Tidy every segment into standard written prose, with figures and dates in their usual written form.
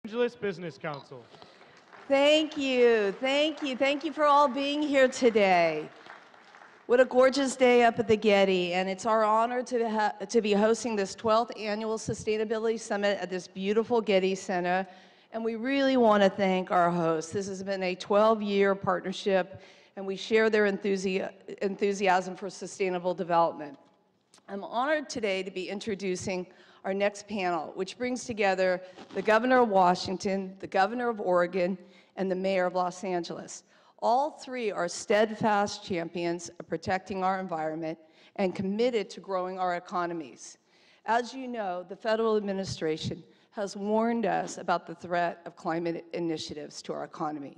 Angeles Business Council. Thank you, thank you, thank you for all being here today. What a gorgeous day up at the Getty, and it's our honor to be hosting this 12th Annual Sustainability Summit at this beautiful Getty Center, and we really want to thank our hosts. This has been a 12-year partnership, and we share their enthusiasm for sustainable development. I'm honored today to be introducing our next panel, which brings together the Governor of Washington, the Governor of Oregon, and the Mayor of Los Angeles. All three are steadfast champions of protecting our environment and committed to growing our economies. As you know, the federal administration has warned us about the threat of climate initiatives to our economy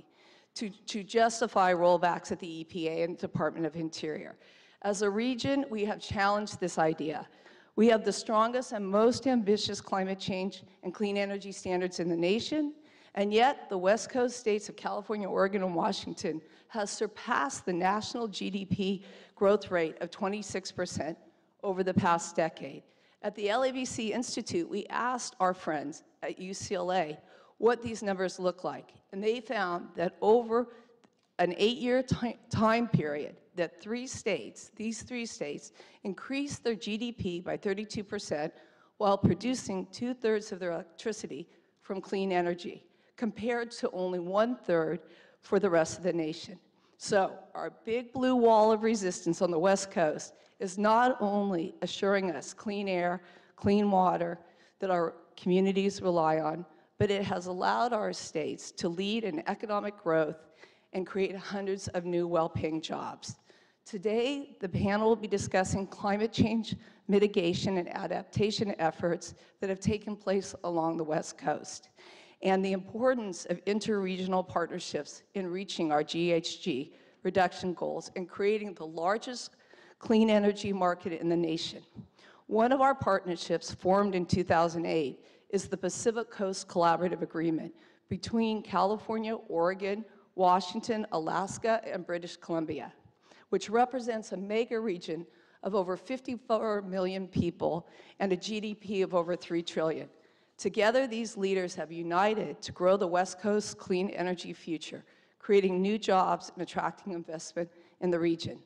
to justify rollbacks at the EPA and the Department of Interior. As a region, we have challenged this idea. We have the strongest and most ambitious climate change and clean energy standards in the nation, and yet the West Coast states of California, Oregon, and Washington has surpassed the national GDP growth rate of 26% over the past decade. At the LABC Institute, we asked our friends at UCLA what these numbers look like, and they found that over an 8-year time period, that these three states, increased their GDP by 32% while producing 2/3 of their electricity from clean energy, compared to only 1/3 for the rest of the nation. So our big blue wall of resistance on the West Coast is not only assuring us clean air, clean water that our communities rely on, but it has allowed our states to lead in economic growth and create hundreds of new well-paying jobs. Today, the panel will be discussing climate change mitigation and adaptation efforts that have taken place along the West Coast, and the importance of interregional partnerships in reaching our GHG reduction goals and creating the largest clean energy market in the nation. One of our partnerships, formed in 2008, is the Pacific Coast Collaborative Agreement between California, Oregon, Washington, Alaska, and British Columbia, which represents a mega region of over 54 million people and a GDP of over $3 trillion. Together, these leaders have united to grow the West Coast's clean energy future, creating new jobs and attracting investment in the region.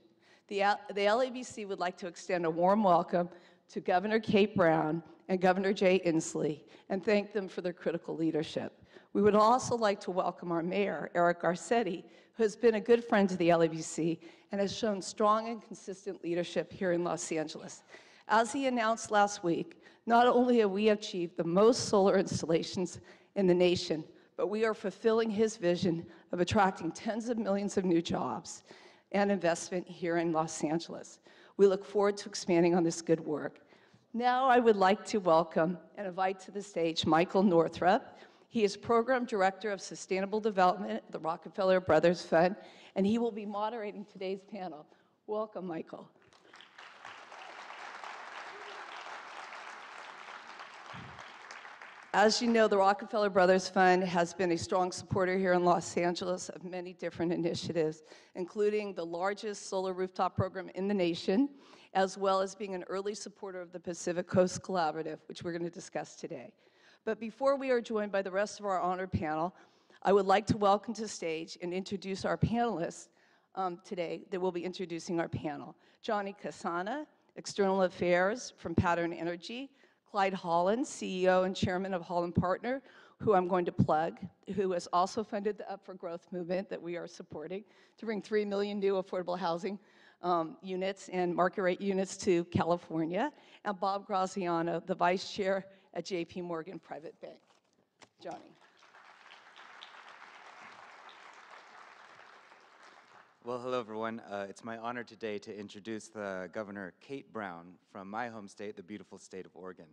The LABC would like to extend a warm welcome to Governor Kate Brown and Governor Jay Inslee and thank them for their critical leadership. We would also like to welcome our mayor, Eric Garcetti, who has been a good friend to the LABC and has shown strong and consistent leadership here in Los Angeles. As he announced last week, not only have we achieved the most solar installations in the nation, but we are fulfilling his vision of attracting tens of millions of new jobs and investment here in Los Angeles. We look forward to expanding on this good work. Now I would like to welcome and invite to the stage Michael Northrop. He is Program Director of Sustainable Development at the Rockefeller Brothers Fund, and he will be moderating today's panel. Welcome, Michael. As you know, the Rockefeller Brothers Fund has been a strong supporter here in Los Angeles of many different initiatives, including the largest solar rooftop program in the nation, as well as being an early supporter of the Pacific Coast Collaborative, which we're going to discuss today. But before we are joined by the rest of our honored panel, I would like to welcome to stage and introduce our panelists today that will be introducing our panel. Johnny Casana, External Affairs from Pattern Energy, Clyde Holland, CEO and Chairman of Holland Partner, who I'm going to plug, who has also funded the Up for Growth movement that we are supporting to bring 3 million new affordable housing units and market rate units to California, and Bob Graziano, the Vice Chair at JP Morgan Private Bank. Johnny. Well, hello everyone. It's my honor today to introduce the Governor Kate Brown from my home state, the beautiful state of Oregon.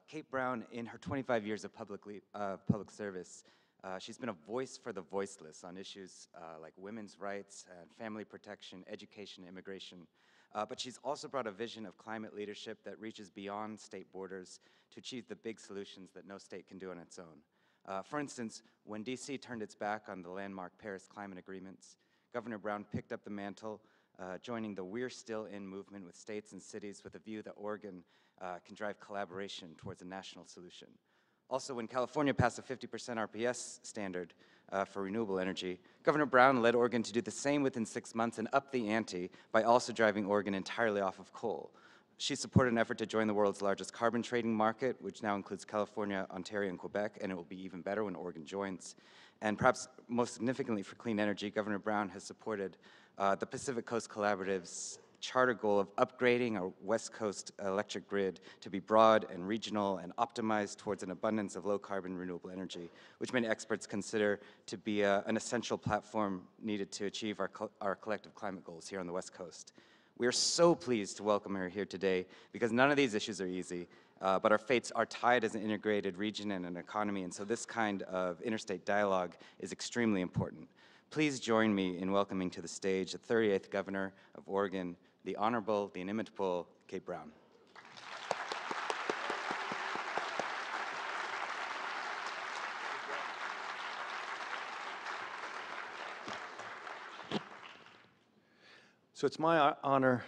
Kate Brown, in her 25 years of public service, she's been a voice for the voiceless on issues like women's rights and family protection, education, immigration. But she's also brought a vision of climate leadership that reaches beyond state borders to achieve the big solutions that no state can do on its own. For instance, when DC turned its back on the landmark Paris climate agreements, Governor Brown picked up the mantle, joining the We're Still In movement with states and cities with a view that Oregon can drive collaboration towards a national solution. Also, when California passed a 50% RPS standard for renewable energy, Governor Brown led Oregon to do the same within 6 months and up the ante by also driving Oregon entirely off of coal. She supported an effort to join the world's largest carbon trading market, which now includes California, Ontario, and Quebec, and it will be even better when Oregon joins. And perhaps most significantly for clean energy, Governor Brown has supported the Pacific Coast Collaborative's charter goal of upgrading our West Coast electric grid to be broad and regional and optimized towards an abundance of low-carbon renewable energy, which many experts consider to be an essential platform needed to achieve our collective climate goals here on the West Coast. We are so pleased to welcome her here today because none of these issues are easy, but our fates are tied as an integrated region and an economy, and so this kind of interstate dialogue is extremely important. Please join me in welcoming to the stage the 38th Governor of Oregon, the Honorable, the inimitable Kate Brown. So it's my honor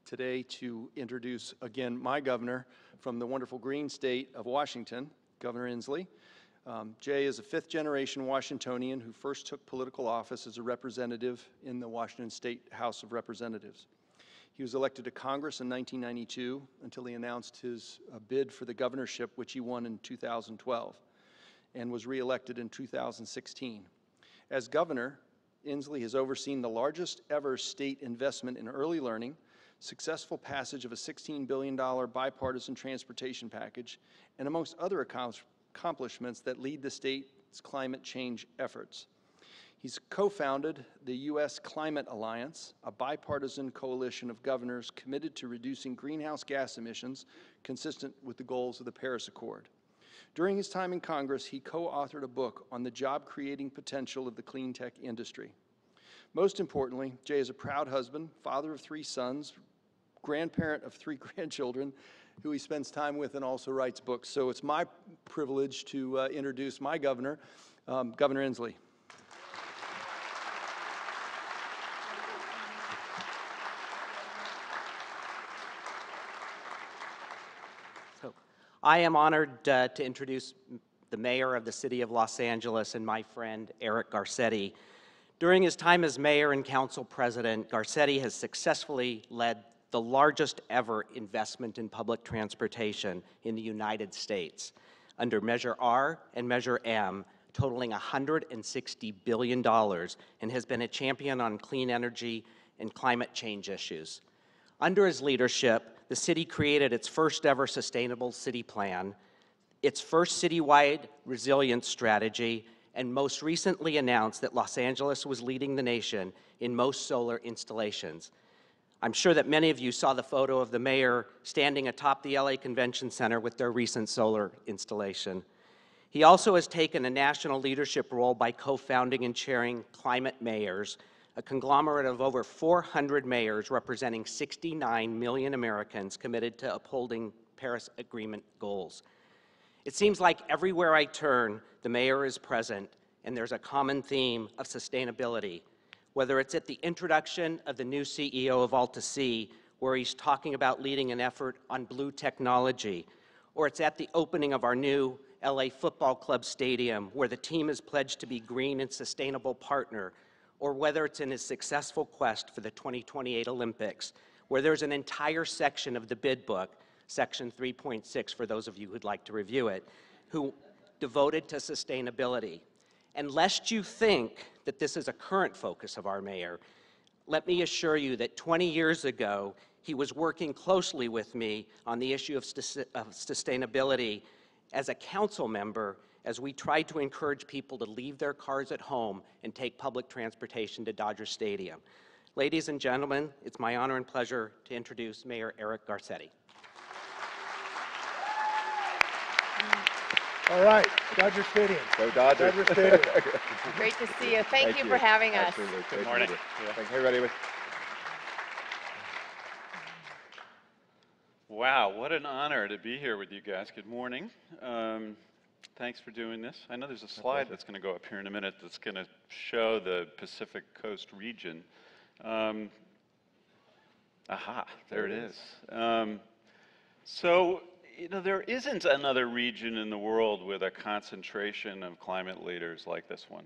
today to introduce again my governor from the wonderful green state of Washington, Governor Inslee. Jay is a fifth-generation Washingtonian who first took political office as a representative in the Washington State House of Representatives. He was elected to Congress in 1992 until he announced his bid for the governorship, which he won in 2012, and was reelected in 2016. As governor, Inslee has overseen the largest ever state investment in early learning, successful passage of a $16 billion bipartisan transportation package, and amongst other accomplishments that lead the state's climate change efforts. He's co-founded the U.S. Climate Alliance, a bipartisan coalition of governors committed to reducing greenhouse gas emissions consistent with the goals of the Paris Accord. During his time in Congress, he co-authored a book on the job-creating potential of the clean tech industry. Most importantly, Jay is a proud husband, father of 3 sons, grandparent of 3 grandchildren, who he spends time with and also writes books. So it's my privilege to introduce my governor, Governor Inslee. I am honored to introduce the mayor of the city of Los Angeles and my friend Eric Garcetti. During his time as mayor and council president, Garcetti has successfully led the largest ever investment in public transportation in the United States, under Measure R and Measure M, totaling $160 billion, and has been a champion on clean energy and climate change issues. Under his leadership, the city created its first ever sustainable city plan, its first citywide resilience strategy, and most recently announced that Los Angeles was leading the nation in most solar installations. I'm sure that many of you saw the photo of the mayor standing atop the LA Convention Center with their recent solar installation. He also has taken a national leadership role by co-founding and chairing Climate Mayors, a conglomerate of over 400 mayors representing 69 million Americans committed to upholding Paris Agreement goals. It seems like everywhere I turn, the mayor is present, and there's a common theme of sustainability. Whether it's at the introduction of the new CEO of Alta-Sea, where he's talking about leading an effort on blue technology, or it's at the opening of our new LA Football Club stadium, where the team is pledged to be green and sustainable partner, or whether it's in his successful quest for the 2028 Olympics, where there's an entire section of the bid book, section 3.6 for those of you who'd like to review it, who devoted to sustainability. And lest you think that this is a current focus of our mayor, let me assure you that 20 years ago, he was working closely with me on the issue of sustainability as a council member as we tried to encourage people to leave their cars at home and take public transportation to Dodger Stadium. Ladies and gentlemen, it's my honor and pleasure to introduce Mayor Eric Garcetti. All right, Dodger Stadium. Go Dodgers. Dodger Stadium. Great to see you. Thank you for having us. Absolutely. Good morning. Thank you, everybody. Wow, what an honor to be here with you guys. Good morning. Thanks for doing this. I know there's a slide that's going to go up here in a minute that's going to show the Pacific Coast region. Aha, there it is. So there isn't another region in the world with a concentration of climate leaders like this one.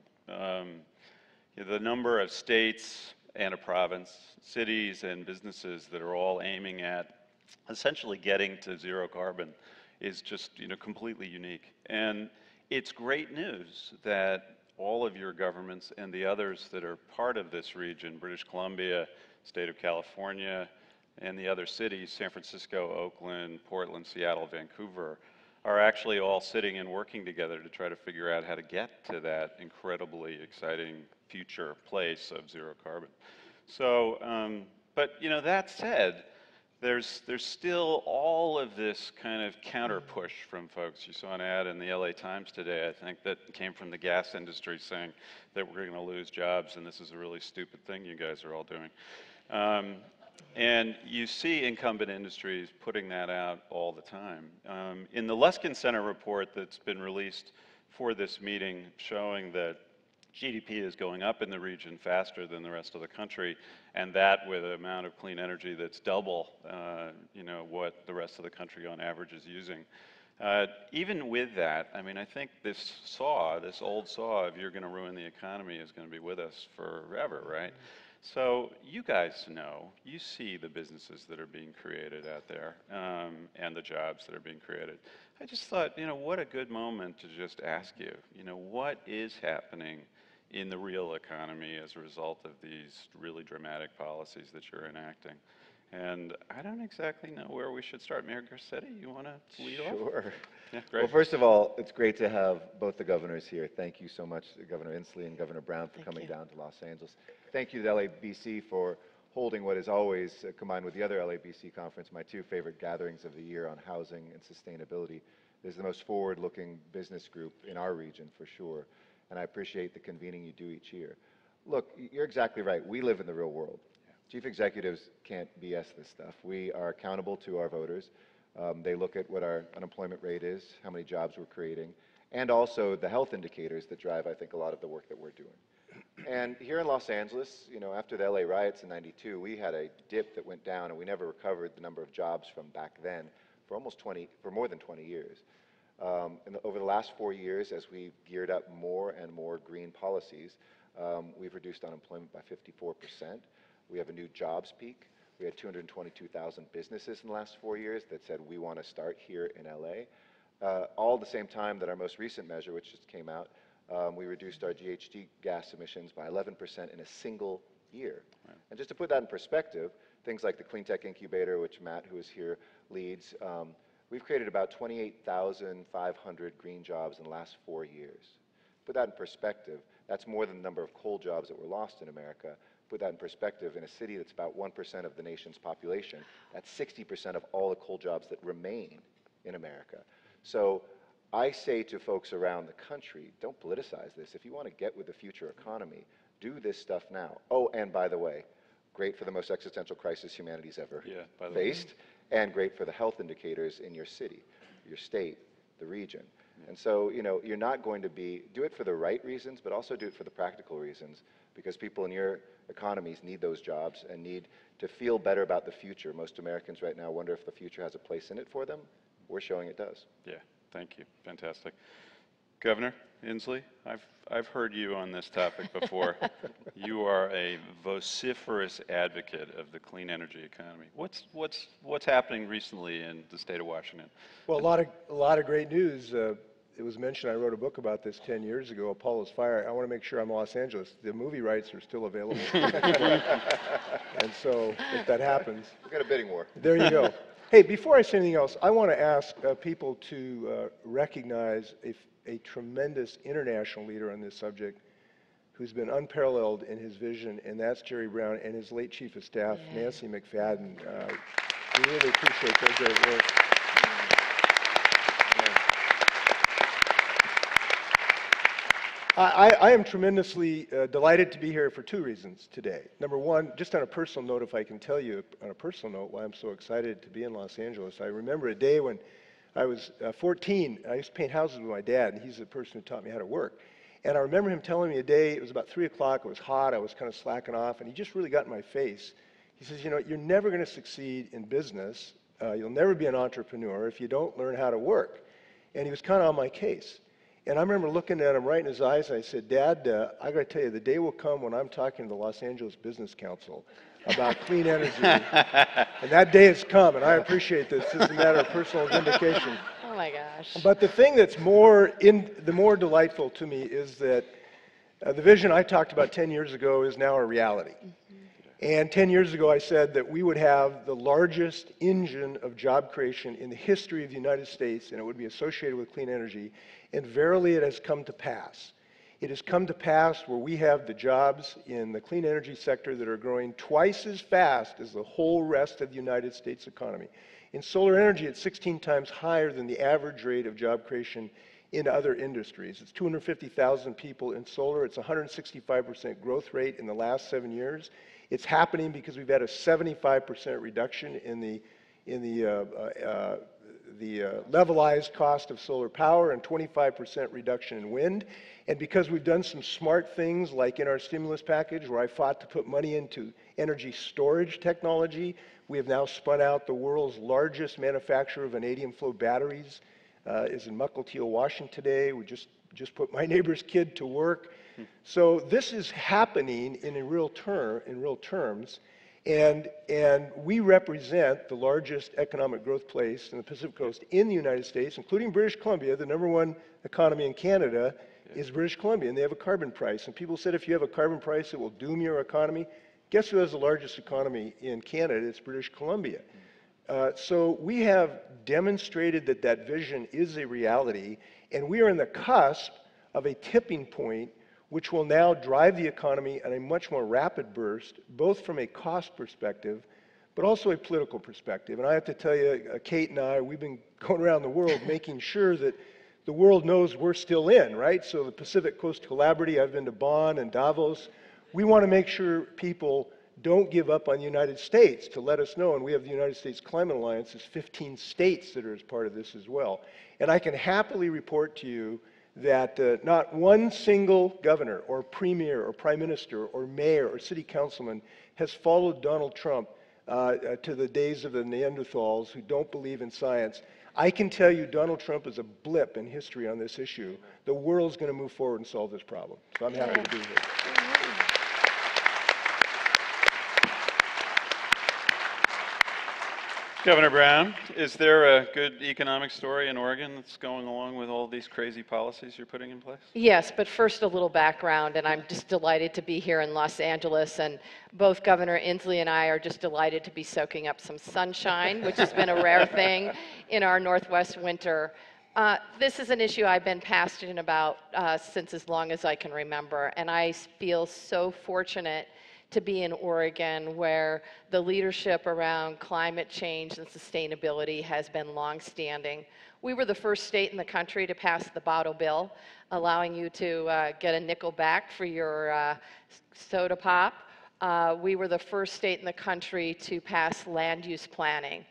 The number of states and a province, cities and businesses that are all aiming at essentially getting to zero carbon is just, completely unique. And it's great news that all of your governments and the others that are part of this region, British Columbia, state of California, and the other cities, San Francisco, Oakland, Portland, Seattle, Vancouver, are actually all sitting and working together to try to figure out how to get to that incredibly exciting future place of zero carbon. So, but that said, there's still all of this kind of counter push from folks. You saw an ad in the LA Times today, I think, that came from the gas industry saying that we're going to lose jobs and this is a really stupid thing you guys are all doing. And you see incumbent industries putting that out all the time. In the Luskin Center report that's been released for this meeting showing that GDP is going up in the region faster than the rest of the country, and that with an amount of clean energy that's double, what the rest of the country on average is using. Even with that, I mean, I think this old saw of you're going to ruin the economy is going to be with us forever, right? So you guys know, you see the businesses that are being created out there and the jobs that are being created. I just thought, what a good moment to just ask you, what is happening in the real economy as a result of these really dramatic policies that you're enacting? And I don't exactly know where we should start. Mayor Garcetti, you want to lead off? Sure. Yeah, great. Well, first of all, it's great to have both the governors here. Thank you so much, Governor Inslee and Governor Brown, for coming down to Los Angeles. Thank you to LABC for holding what is always, combined with the other LABC conference, my two favorite gatherings of the year on housing and sustainability. It is the most forward-looking business group in our region, for sure, and I appreciate the convening you do each year. Look, you're exactly right. We live in the real world. Chief executives can't BS this stuff. We are accountable to our voters. They look at what our unemployment rate is, how many jobs we're creating, and also the health indicators that drive, I think, a lot of the work that we're doing. And here in Los Angeles, after the LA riots in '92, we had a dip that went down, and we never recovered the number of jobs from back then for more than 20 years. Over the last 4 years, as we've geared up more and more green policies, we've reduced unemployment by 54%. We have a new jobs peak. We had 222,000 businesses in the last 4 years that said we want to start here in LA. All at the same time that our most recent measure, which just came out, we reduced our GHG gas emissions by 11% in a single year. Right. And just to put that in perspective, things like the Clean Tech Incubator, which Matt, who is here, leads, we've created about 28,500 green jobs in the last 4 years. Put that in perspective, that's more than the number of coal jobs that were lost in America. Put that in perspective, in a city that's about 1% of the nation's population, that's 60% of all the coal jobs that remain in America. So I say to folks around the country, don't politicize this. If you want to get with the future economy, do this stuff now. Oh, and by the way, great for the most existential crisis humanity's ever faced, and great for the health indicators in your city, your state, the region. And so, you're not going to do it for the right reasons, but also do it for the practical reasons, because people in your economies need those jobs and need to feel better about the future. Most Americans right now wonder if the future has a place in it for them. We're showing it does. Yeah, thank you. Fantastic. Governor Inslee, I've heard you on this topic before. You are a vociferous advocate of the clean energy economy. What's happening recently in the state of Washington? Well, a lot of great news. It was mentioned, I wrote a book about this 10 years ago, Apollo's Fire. I want to make sure I'm Los Angeles. The movie rights are still available. And so if that happens. We've got a bidding war. There you go. Hey, before I say anything else, I want to ask people to recognize a tremendous international leader on this subject who's been unparalleled in his vision, and that's Jerry Brown and his late Chief of Staff, Nancy McFadden. We really appreciate their great work. I am tremendously delighted to be here for two reasons today. Number one, just on a personal note, if I can tell you on a personal note why I'm so excited to be in Los Angeles. I remember a day when I was 14. I used to paint houses with my dad, and he's the person who taught me how to work. And I remember him telling me a day, it was about 3 o'clock, it was hot, I was kind of slacking off, and he just really got in my face. He says, you're never going to succeed in business You'll never be an entrepreneur if you don't learn how to work. And he was kind of on my case. And I remember looking at him right in his eyes, and I said, Dad, I got to tell you, the day will come when I'm talking to the Los Angeles Business Council about clean energy. And that day has come, and I appreciate this. This is a matter of personal vindication. Oh my gosh. But the thing that's more delightful to me is that the vision I talked about 10 years ago is now a reality. And 10 years ago, I said that we would have the largest engine of job creation in the history of the United States, and it would be associated with clean energy. And verily, it has come to pass. It has come to pass where we have the jobs in the clean energy sector that are growing twice as fast as the whole rest of the United States economy. In solar energy, it's 16 times higher than the average rate of job creation in other industries. It's 250,000 people in solar. It's 165% growth rate in the last 7 years. It's happening because we've had a 75% reduction in the levelized cost of solar power and 25% reduction in wind. And because we've done some smart things like in our stimulus package where I fought to put money into energy storage technology, we have now spun out the world's largest manufacturer of vanadium flow batteries, is in Mukilteo, Washington today. We just put my neighbor's kid to work. So this is happening in real terms, and we represent the largest economic growth place in the Pacific Coast in the United States, including British Columbia. The #1 economy in Canada is British Columbia, and they have a carbon price. And people said if you have a carbon price, it will doom your economy. Guess who has the largest economy in Canada? It's British Columbia. So we have demonstrated that that vision is a reality, and we are in the cusp of a tipping point which will now drive the economy at a much more rapid burst, both from a cost perspective, but also a political perspective. And I have to tell you, Kate and I, we've been going around the world making sure that the world knows we're still in, right? So the Pacific Coast Collaborative, I've been to Bonn and Davos. We want to make sure people don't give up on the United States to let us know. And we have the United States Climate Alliance. There's 15 states that are as part of this as well. And I can happily report to you that not one single governor or premier or prime minister or mayor or city councilman has followed Donald Trump to the days of the Neanderthals who don't believe in science. I can tell you Donald Trump is a blip in history on this issue. The world's going to move forward and solve this problem. So I'm happy to be here. Governor Brown, is there a good economic story in Oregon that's going along with all these crazy policies you're putting in place? Yes, but first a little background, and I'm just delighted to be here in Los Angeles, and both Governor Inslee and I are just delighted to be soaking up some sunshine, which has been a rare thing in our Northwest winter. This is an issue I've been passionate about since as long as I can remember, and I feel so fortunate to be in Oregon, where the leadership around climate change and sustainability has been longstanding. We were the first state in the country to pass the bottle bill, allowing you to get a nickel back for your soda pop. We were the first state in the country to pass land use planning,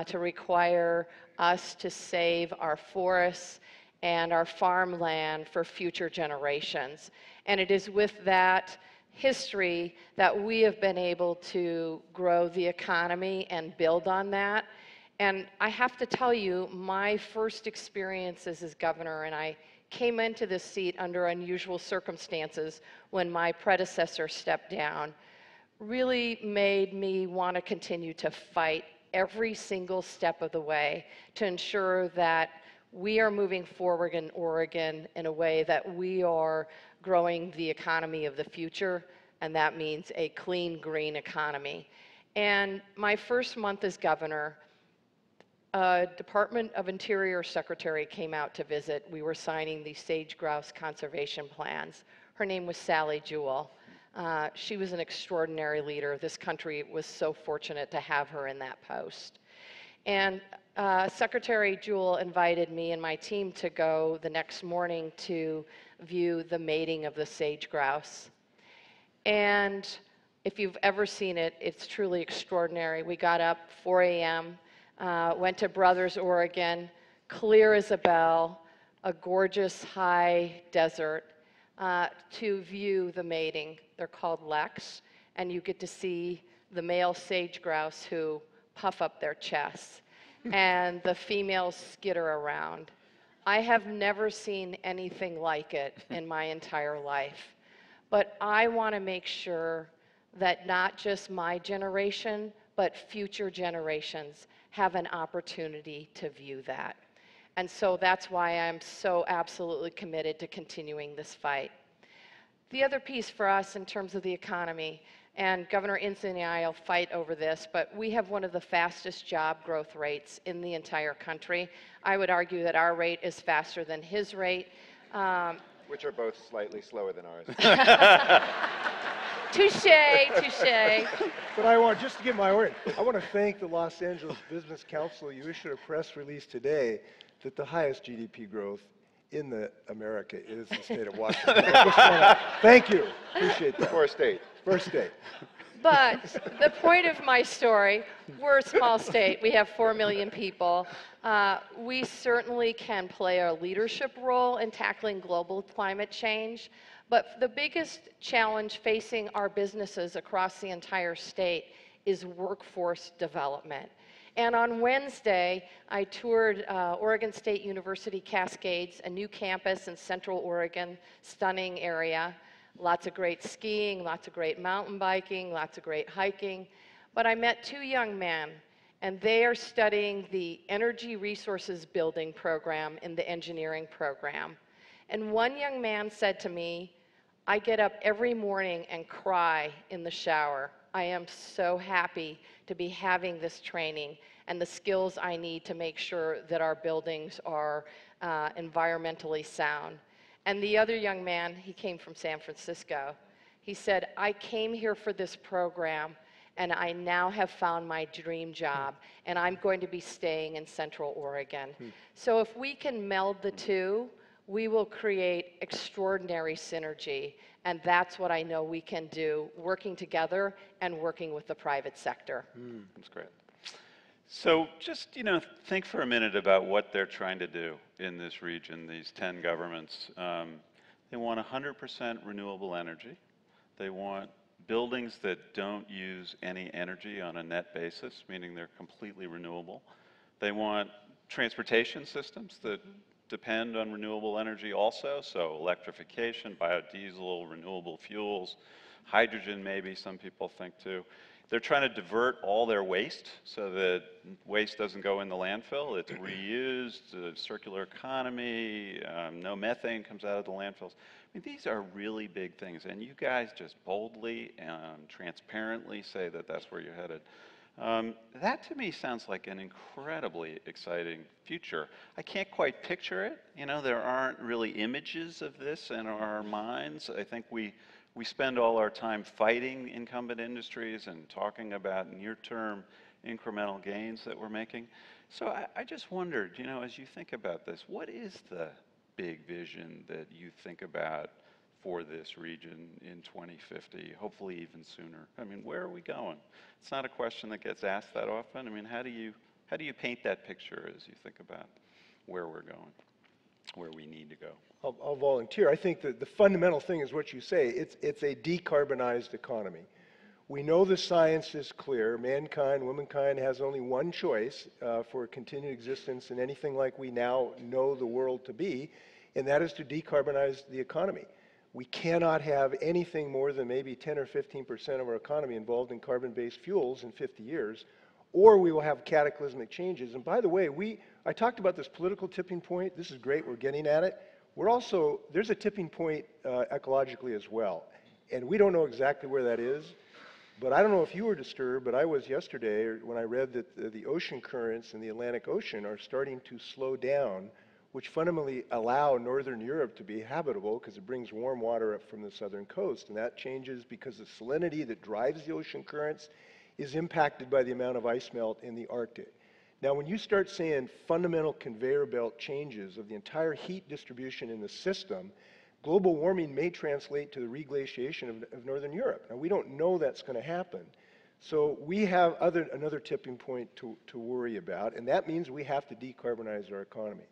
to require us to save our forests and our farmland for future generations. And it is with that history that we have been able to grow the economy and build on that. And I have to tell you, my first experiences as governor, and I came into this seat under unusual circumstances when my predecessor stepped down, really made me want to continue to fight every single step of the way to ensure that we are moving forward in Oregon in a way that we are growing the economy of the future, and that means a clean, green economy. And my first month as governor, a Department of Interior secretary came out to visit. We were signing the sage grouse conservation plans. Her name was Sally Jewell. She was an extraordinary leader. This country was so fortunate to have her in that post. And Secretary Jewell invited me and my team to go the next morning to view the mating of the sage grouse. And if you've ever seen it, it's truly extraordinary. We got up 4 a.m., went to Brothers, Oregon, clear as a bell, a gorgeous high desert, to view the mating. They're called leks, and you get to see the male sage grouse who puff up their chests and the females skitter around. I have never seen anything like it in my entire life. But I want to make sure that not just my generation, but future generations have an opportunity to view that. And so that's why I'm so absolutely committed to continuing this fight. The other piece for us in terms of the economy, and Governor Inslee and I will fight over this, but we have one of the fastest job growth rates in the entire country. I would argue that our rate is faster than his rate. Which are both slightly slower than ours. Touche, touche. But just to get my word, I want to thank the Los Angeles Business Council. You issued a press release today that the highest GDP growth in America is the state of Washington. Thank you. Appreciate that. First state. First state. But the point of my story, we're a small state. We have 4 million people. We certainly can play a leadership role in tackling global climate change. But the biggest challenge facing our businesses across the entire state is workforce development. And on Wednesday, I toured Oregon State University Cascades, a new campus in Central Oregon, stunning area. Lots of great skiing, lots of great mountain biking, lots of great hiking. But I met 2 young men, and they are studying the Energy Resources Building program in the engineering program. And one young man said to me, I get up every morning and cry in the shower. I am so happy to be having this training and the skills I need to make sure that our buildings are environmentally sound. And the other young man, he came from San Francisco. He said, I came here for this program, and I now have found my dream job, and I'm going to be staying in Central Oregon. So if we can meld the two, we will create extraordinary synergy, and that's what I know we can do, working together and working with the private sector. That's great. So just, think for a minute about what they're trying to do in this region, these 10 governments. They want 100% renewable energy. They want buildings that don't use any energy on a net basis, meaning they're completely renewable. They want transportation systems that depend on renewable energy also, so electrification, biodiesel, renewable fuels, hydrogen maybe some people think too. They're trying to divert all their waste so that waste doesn't go in the landfill. It's reused, circular economy, no methane comes out of the landfills. I mean, these are really big things, and you guys just boldly and transparently say that that's where you're headed. That to me sounds like an incredibly exciting future. I can't quite picture it. There aren't really images of this in our minds. I think we spend all our time fighting incumbent industries and talking about near-term incremental gains that we're making. So I just wondered, as you think about this, what is the big vision that you think about for this region in 2050, hopefully even sooner? I mean, where are we going? It's not a question that gets asked that often. I mean, how do you paint that picture as you think about where we're going, where we need to go? I'll volunteer. I think that the fundamental thing is what you say. It's a decarbonized economy. We know the science is clear. Mankind, womankind has only one choice for continued existence in anything like we now know the world to be, and that is to decarbonize the economy. We cannot have anything more than maybe 10 or 15% of our economy involved in carbon-based fuels in 50 years, or we will have cataclysmic changes. And by the way, I talked about this political tipping point. This is great. We're getting at it. There's a tipping point ecologically as well. And we don't know exactly where that is. But I don't know if you were disturbed, but I was yesterday when I read that the ocean currents in the Atlantic Ocean are starting to slow down, which fundamentally allow northern Europe to be habitable because it brings warm water up from the southern coast. And that changes because the salinity that drives the ocean currents is impacted by the amount of ice melt in the Arctic. Now, when you start saying fundamental conveyor belt changes of the entire heat distribution in the system, global warming may translate to the reglaciation of northern Europe. Now, we don't know that's going to happen. So we have another tipping point to worry about, and that means we have to decarbonize our economy.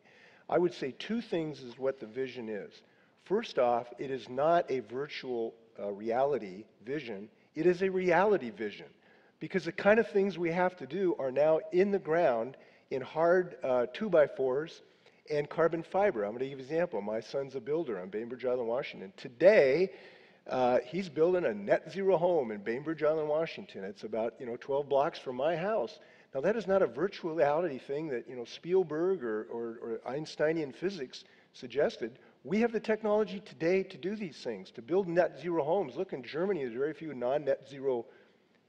I would say 2 things is what the vision is. First off, it is not a virtual reality vision. It is a reality vision. because the kind of things we have to do are now in the ground in hard 2x4s and carbon fiber. I'm going to give you an example. My son's a builder on Bainbridge Island, Washington. Today, he's building a net zero home in Bainbridge Island, Washington. It's about 12 blocks from my house. Now that is not a virtual reality thing that Spielberg or Einsteinian physics suggested. We have the technology today to do these things, to build net zero homes. Look, in Germany, there's very few non-net zero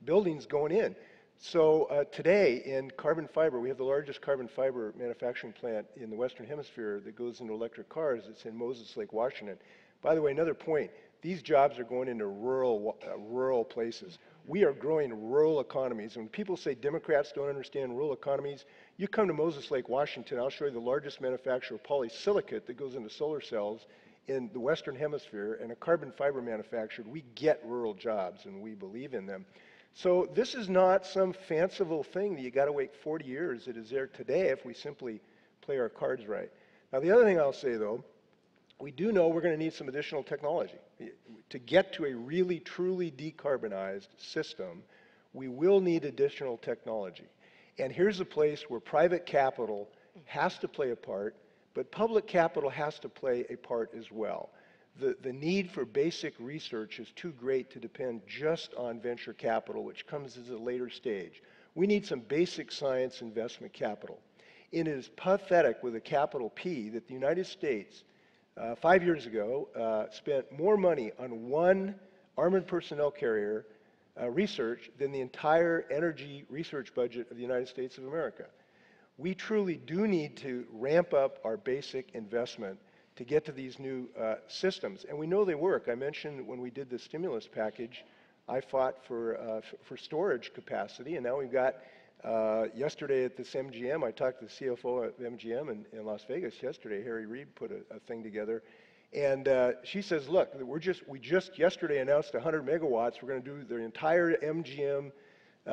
buildings going in. So today in carbon fiber, we have the largest carbon fiber manufacturing plant in the Western Hemisphere that goes into electric cars. It's in Moses Lake, Washington. By the way, another point, these jobs are going into rural places. We are growing rural economies. When people say Democrats don't understand rural economies, you come to Moses Lake, Washington, I'll show you the largest manufacturer of polysilicate that goes into solar cells in the Western Hemisphere, and a carbon fiber manufacturer. We get rural jobs, and we believe in them. So this is not some fanciful thing that you got to wait 40 years. It is there today if we simply play our cards right. Now, the other thing I'll say, though, we do know we're going to need some additional technology. To get to a really, truly decarbonized system, we will need additional technology. And here's a place where private capital has to play a part, but public capital has to play a part as well. The need for basic research is too great to depend just on venture capital, which comes as a later stage. We need some basic science investment capital. It is pathetic with a capital P that the United States, 5 years ago, spent more money on one armored personnel carrier research than the entire energy research budget of the United States of America. We truly do need to ramp up our basic investment to get to these new systems. And we know they work. I mentioned when we did the stimulus package, I fought for storage capacity, and now we've got, yesterday at this MGM, I talked to the CFO at MGM in Las Vegas yesterday. Harry Reid put a thing together. And she says, look, we just yesterday announced 100 megawatts. We're going to do the entire MGM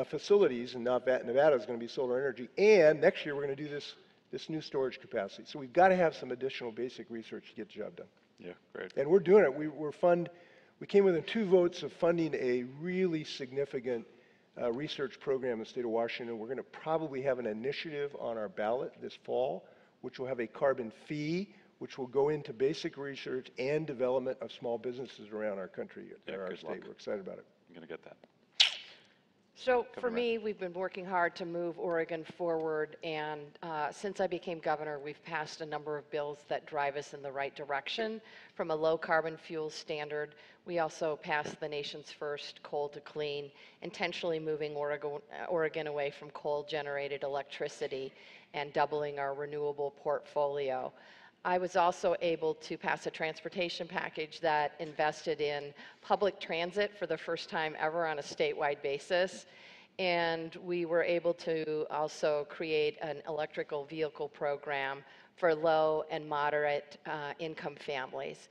facilities, and Nevada is going to be solar energy. And next year, we're going to do this new storage capacity. So we've got to have some additional basic research to get the job done. Yeah, great. And we're doing it. We came within 2 votes of funding a really significant research program in the state of Washington. We're going to probably have an initiative on our ballot this fall, which will have a carbon fee, which will go into basic research and development of small businesses around our country, our state. Luck. We're excited about it. I'm going to get that. So for me, we've been working hard to move Oregon forward, and since I became governor, we've passed a number of bills that drive us in the right direction. From a low carbon fuel standard, we also passed the nation's first coal to clean, intentionally moving Oregon away from coal generated electricity and doubling our renewable portfolio. I was also able to pass a transportation package that invested in public transit for the first time ever on a statewide basis. And we were able to also create an electrical vehicle program for low and moderate income families.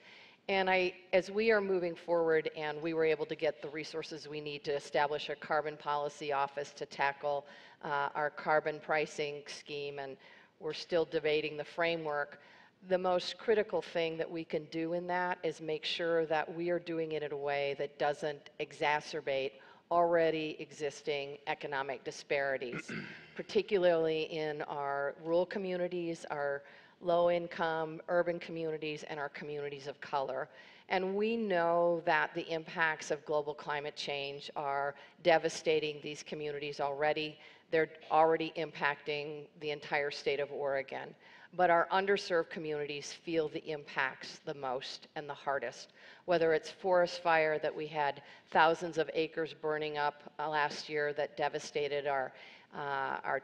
And as we are moving forward and we were able to get the resources we need to establish a carbon policy office to tackle our carbon pricing scheme, and we're still debating the framework, the most critical thing that we can do in that is make sure that we are doing it in a way that doesn't exacerbate already existing economic disparities, particularly in our rural communities, our low-income urban communities, and our communities of color. And we know that the impacts of global climate change are devastating these communities already. They're already impacting the entire state of Oregon. But our underserved communities feel the impacts the most and the hardest, whether it's forest fire that we had thousands of acres burning up last year that devastated our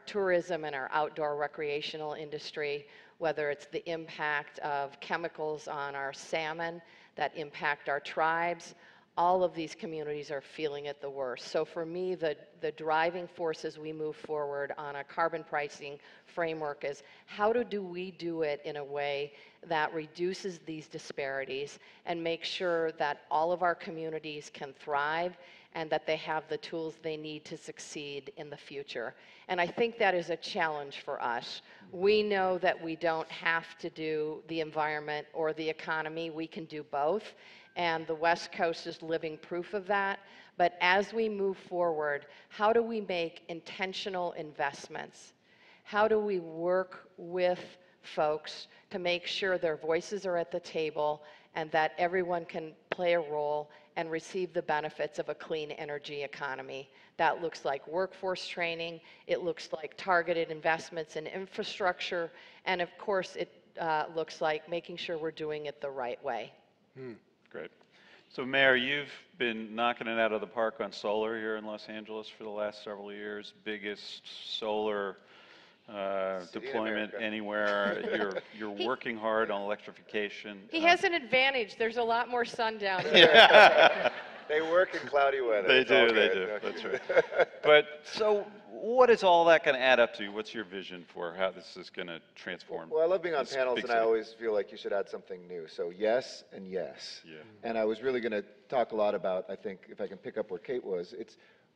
tourism and our outdoor recreational industry, whether it's the impact of chemicals on our salmon that impact our tribes. All of these communities are feeling it the worst. So for me, the driving force as we move forward on a carbon pricing framework is how do we do it in a way that reduces these disparities and make sure that all of our communities can thrive and that they have the tools they need to succeed in the future. And I think that is a challenge for us. We know that we don't have to do the environment or the economy. We can do both. And the West Coast is living proof of that. But as we move forward, how do we make intentional investments? How do we work with folks to make sure their voices are at the table and that everyone can play a role and receive the benefits of a clean energy economy? That looks like workforce training, it looks like targeted investments in infrastructure, and of course it looks like making sure we're doing it the right way. Great. So Mayor, you've been knocking it out of the park on solar here in Los Angeles for the last several years. Biggest solar deployment anywhere. You're working hard on electrification. He has an advantage. There's a lot more sun down here. They work in cloudy weather. They It's all do, they good. do. That's right. But so what is all that going to add up to? What's your vision for how this is going to transform? Well, I love being on this panels, big and I city? always feel like you should add something new. So yes and yes. Yeah. And I was really going to talk a lot about, I think, if I can pick up where Kate was,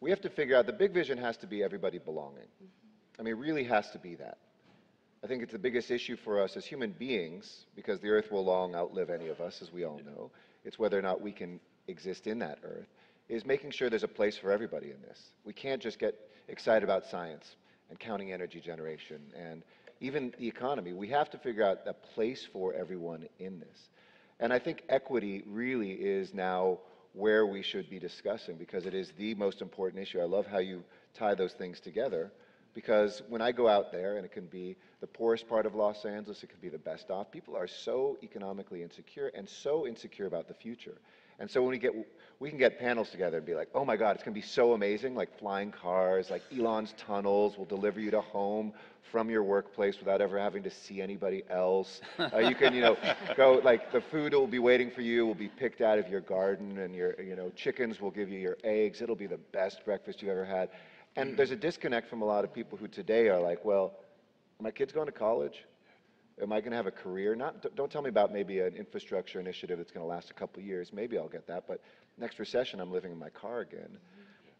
we have to figure out, the big vision has to be everybody belonging. I mean, it really has to be that. I think it's the biggest issue for us as human beings, because the Earth will long outlive any of us, as we all know. It's whether or not we can exist in that Earth, is making sure there's a place for everybody in this. We can't just get excited about science and counting energy generation and even the economy. We have to figure out a place for everyone in this. And I think equity really is now where we should be discussing, because it is the most important issue. I love how you tie those things together, because when I go out there, and it can be the poorest part of Los Angeles, it could be the best off, people are so economically insecure and so insecure about the future. And so when we can get panels together and be like, oh my God, it's going to be so amazing, like flying cars, like Elon's tunnels will deliver you to home from your workplace without ever having to see anybody else. You can, go, like the food will be waiting for you, will be picked out of your garden, and your, chickens will give you your eggs. It'll be the best breakfast you've ever had. And there's a disconnect from a lot of people who today are like, well, are my kids going to college? Am I going to have a career? Don't tell me about maybe an infrastructure initiative that's going to last a couple of years. Maybe I'll get that, but next recession, I'm living in my car again.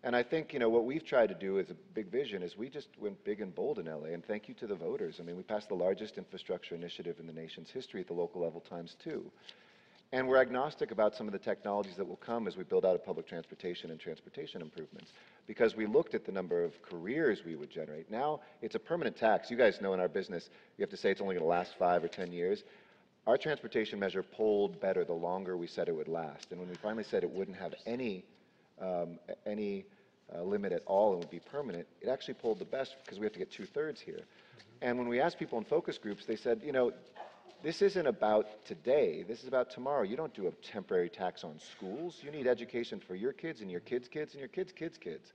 And I think, what we've tried to do as a big vision is we just went big and bold in LA, and thank you to the voters. I mean, we passed the largest infrastructure initiative in the nation's history at the local level ×2. And we're agnostic about some of the technologies that will come as we build out a public transportation and transportation improvements, because we looked at the number of careers we would generate. Now it's a permanent tax. You guys know in our business, you have to say it's only going to last 5 or 10 years. Our transportation measure polled better the longer we said it would last. And when we finally said it wouldn't have any limit at all and would be permanent, it actually polled the best, because we have to get 2/3 here. And when we asked people in focus groups, they said, this isn't about today, this is about tomorrow. You don't do a temporary tax on schools. You need education for your kids and your kids' kids and your kids' kids' kids.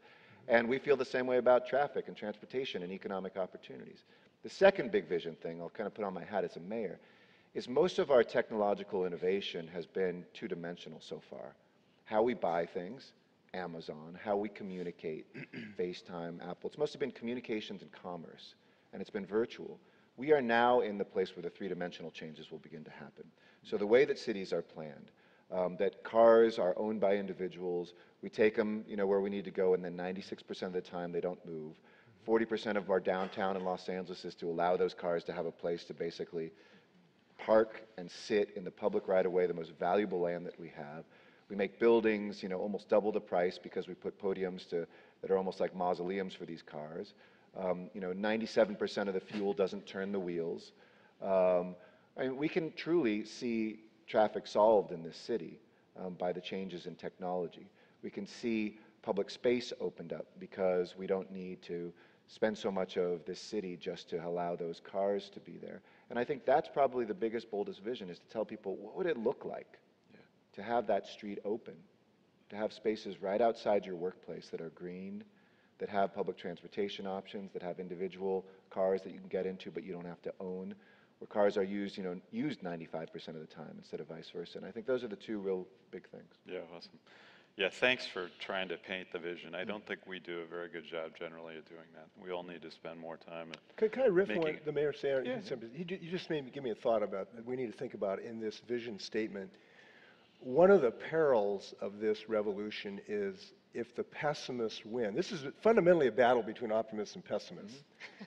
And we feel the same way about traffic and transportation and economic opportunities. The second big vision thing, I'll kind of put on my hat as a mayor, is most of our technological innovation has been two-dimensional so far. How we buy things, Amazon, how we communicate, FaceTime, Apple. It's mostly been communications and commerce, and it's been virtual. We are now in the place where the three-dimensional changes will begin to happen. So the way that cities are planned, that cars are owned by individuals, we take them where we need to go, and then 96% of the time they don't move. 40% of our downtown in Los Angeles is to allow those cars to have a place to basically park and sit in the public right-of-way, the most valuable land that we have. We make buildings almost double the price because we put podiums that are almost like mausoleums for these cars. 97% of the fuel doesn't turn the wheels. We can truly see traffic solved in this city by the changes in technology. We can see public space opened up because we don't need to spend so much of this city just to allow those cars to be there. And I think that's probably the biggest, boldest vision, is to tell people, what would it look like to have that street open, to have spaces right outside your workplace that are green, that have public transportation options, that have individual cars that you can get into but you don't have to own, where cars are used 95% of the time instead of vice versa. And I think those are the two real big things. Yeah, awesome. Yeah, thanks for trying to paint the vision. I don't think we do a very good job generally at doing that. We all need to spend more time at Can I riff on making what the mayor said? Yeah. You just made me give me a thought about we need to think about in this vision statement. One of the perils of this revolution is if the pessimists win. This is fundamentally a battle between optimists and pessimists.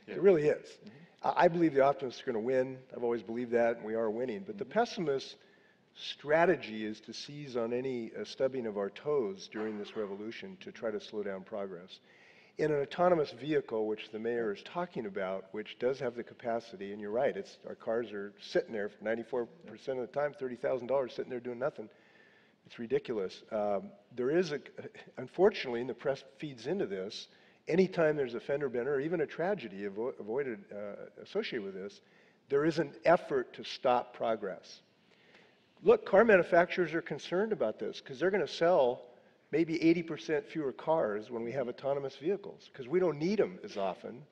Yeah. It really is. I believe the optimists are going to win. I've always believed that, and we are winning. But the pessimists strategy is to seize on any stubbing of our toes during this revolution to try to slow down progress. In an autonomous vehicle, which the mayor is talking about, which does have the capacity, and you're right, our cars are sitting there 94% of the time, $30,000 sitting there doing nothing. It's ridiculous. There is unfortunately, and the press feeds into this, anytime there's a fender bender or even a tragedy associated with this, there is an effort to stop progress. Look, car manufacturers are concerned about this because they're going to sell maybe 80% fewer cars when we have autonomous vehicles, because we don't need them as often,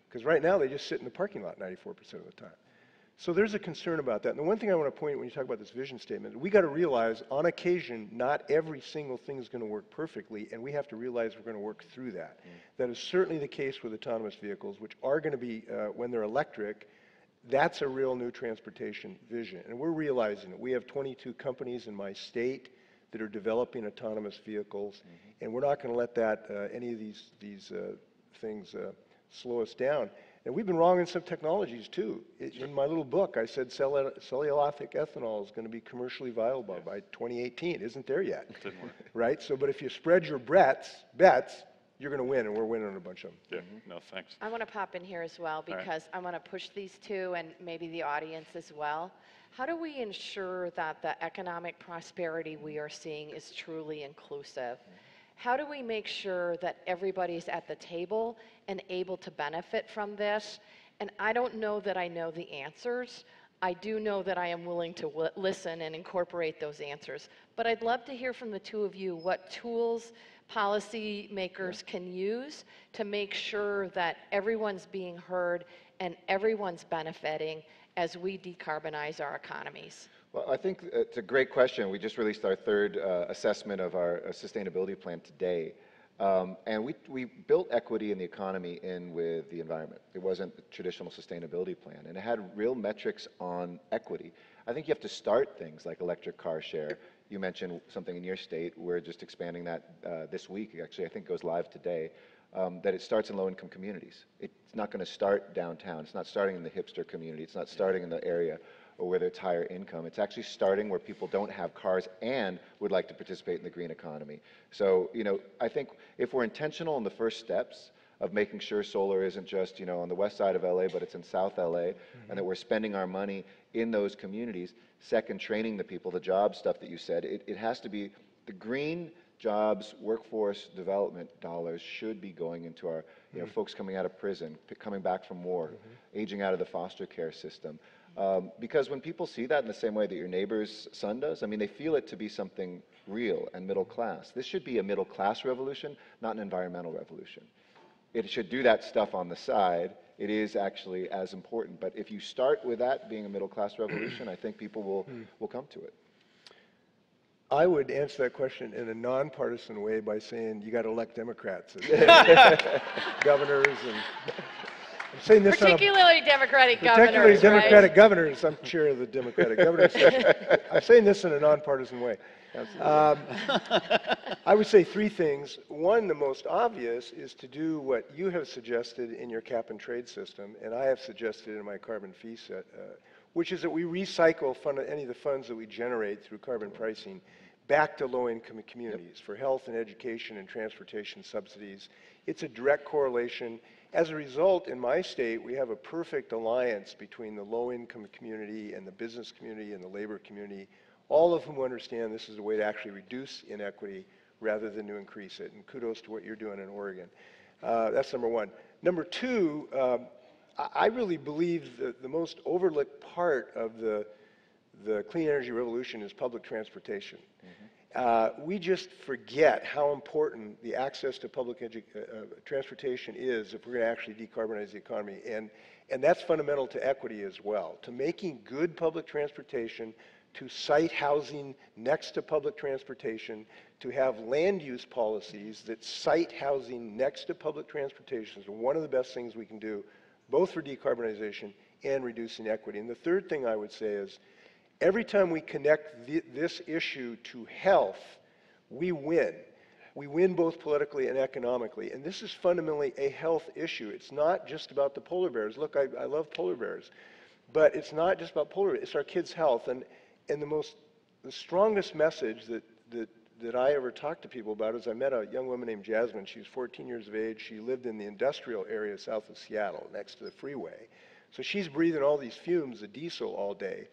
because right now they just sit in the parking lot 94% of the time. So there's a concern about that. And the one thing I want to point out when you talk about this vision statement, we got to realize on occasion not every single thing is going to work perfectly, and we have to realize we're going to work through that. That is certainly the case with autonomous vehicles, which are going to be, when they're electric, that's a real new transportation vision. And we're realizing it. We have 22 companies in my state that are developing autonomous vehicles, and we're not going to let that any of these things slow us down. And we've been wrong in some technologies too. In my little book, I said cellulosic ethanol is going to be commercially viable by 2018. It isn't there yet, right? So, but if you spread your bets, you're going to win, and we're winning on a bunch of them. Yeah, no, thanks. I want to pop in here as well because I want to push these two and maybe the audience as well. How do we ensure that the economic prosperity we are seeing is truly inclusive? How do we make sure that everybody's at the table and able to benefit from this? And I don't know that I know the answers. I do know that I am willing to listen and incorporate those answers. But I'd love to hear from the two of you what tools policy makers can use to make sure that everyone's being heard and everyone's benefiting as we decarbonize our economies. Well, I think it's a great question. We just released our third assessment of our sustainability plan today. And we built equity in the economy in with the environment. It wasn't a traditional sustainability plan, and it had real metrics on equity. I think you have to start things like electric car share. You mentioned something in your state. We're just expanding that this week. Actually, I think it goes live today. That it starts in low-income communities. It's not going to start downtown. It's not starting in the hipster community. It's not starting in the area or where it's higher income. It's actually starting where people don't have cars and would like to participate in the green economy. So, I think if we're intentional in the first steps of making sure solar isn't just, on the west side of LA, but it's in South LA, and that we're spending our money in those communities. Second, training the people, the job stuff that you said, it has to be the green jobs, workforce development dollars should be going into our, folks coming out of prison, coming back from war, aging out of the foster care system. Because when people see that in the same way that your neighbor's son does, they feel it to be something real and middle class. This should be a middle class revolution, not an environmental revolution. It should do that stuff on the side. It is actually as important. But if you start with that being a middle class revolution, I think people will come to it. I would answer that question in a nonpartisan way by saying you got to elect Democrats as governors, and I'm saying this Particularly Democratic governors, particularly Democratic right? governors. I'm chair of the Democratic governors. I'm saying this in a nonpartisan way. I would say three things. One, the most obvious, is to do what you have suggested in your cap and trade system, and I have suggested in my carbon fee set, which is that we recycle any of the funds that we generate through carbon pricing back to low-income communities for health and education and transportation subsidies. It's a direct correlation. As a result, in my state, we have a perfect alliance between the low-income community and the business community and the labor community, all of whom understand this is a way to actually reduce inequity rather than to increase it. And kudos to what you're doing in Oregon. That's number one. Number two, I really believe that the most overlooked part of the clean energy revolution is public transportation. We just forget how important the access to public transportation is if we're going to actually decarbonize the economy. And that's fundamental to equity as well, to making good public transportation, to site housing next to public transportation, to have land use policies that site housing next to public transportation is one of the best things we can do, both for decarbonization and reducing equity. And the third thing I would say is, every time we connect this issue to health, we win. We win both politically and economically. And this is fundamentally a health issue. It's not just about the polar bears. Look, I love polar bears. But it's not just about polar bears. It's our kids' health. And the most the strongest message that I ever talked to people about is I met a young woman named Jasmine. She was 14 years of age. She lived in the industrial area south of Seattle next to the freeway. So she's breathing all these fumes of diesel all day.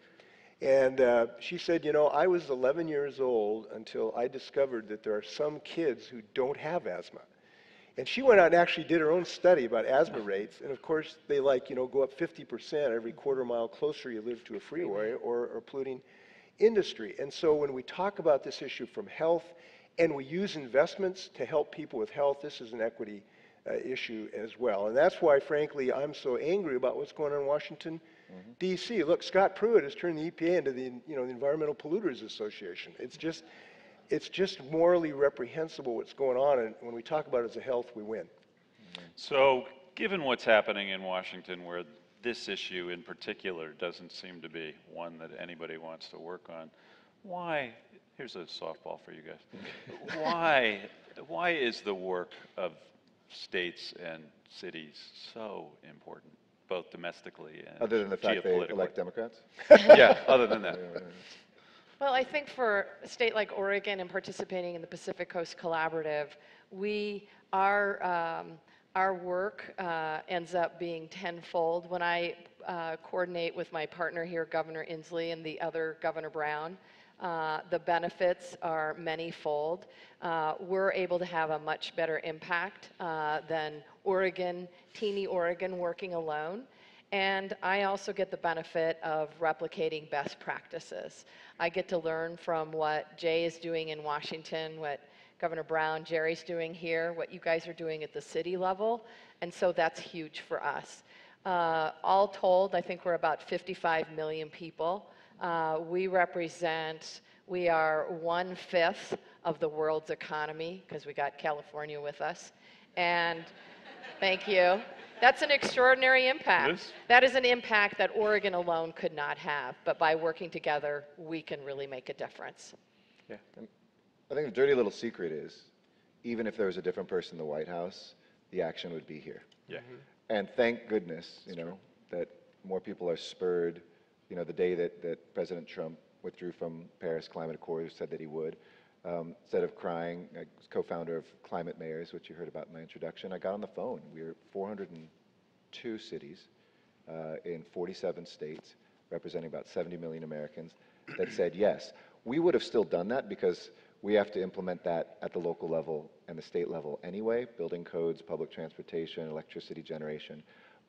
And she said, you know, I was 11 years old until I discovered that there are some kids who don't have asthma. And she went out and actually did her own study about asthma rates. And of course, they go up 50% every quarter mile closer you live to a freeway or polluting industry. And so when we talk about this issue from health and we use investments to help people with health, this is an equity issue as well. And that's why, frankly, I'm so angry about what's going on in Washington, D.C. Look, Scott Pruitt has turned the EPA into the Environmental Polluters Association. It's just morally reprehensible what's going on, and when we talk about it as a health, we win. So, given what's happening in Washington, where this issue in particular doesn't seem to be one that anybody wants to work on, why, here's a softball for you guys, why is the work of states and cities so important, both domestically and Other than the fact they elect Democrats? Yeah, other than that. Well, I think for a state like Oregon and participating in the Pacific Coast Collaborative, our work ends up being tenfold. When I coordinate with my partner here, Governor Inslee, and the other Governor Brown, the benefits are many-fold. We're able to have a much better impact than teeny Oregon working alone. And I also get the benefit of replicating best practices. I get to learn from what Jay is doing in Washington, what Governor Brown, Jerry's doing here, what you guys are doing at the city level, and so that's huge for us. All told, I think we're about 55 million people. We are 1/5 of the world's economy, because we got California with us, and thank you. That's an extraordinary impact. That is an impact that Oregon alone could not have, but by working together, we can really make a difference. Yeah. I think the dirty little secret is, even if there was a different person in the White House, the action would be here. Yeah. And thank goodness, that more people are spurred. The day that President Trump withdrew from Paris Climate Accord, said that he would. Instead of crying, I was co-founder of Climate Mayors, which you heard about in my introduction. I got on the phone. We were 402 cities in 47 states, representing about 70 million Americans, that said yes. We would have still done that because we have to implement that at the local level and the state level anyway, building codes, public transportation, electricity generation.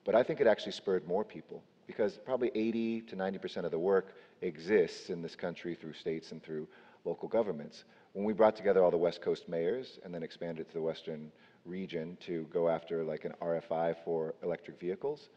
But I think it actually spurred more people, because probably 80 to 90% of the work exists in this country through states and through local governments. When we brought together all the West Coast mayors and then expanded to the Western region to go after like an RFI for electric vehicles,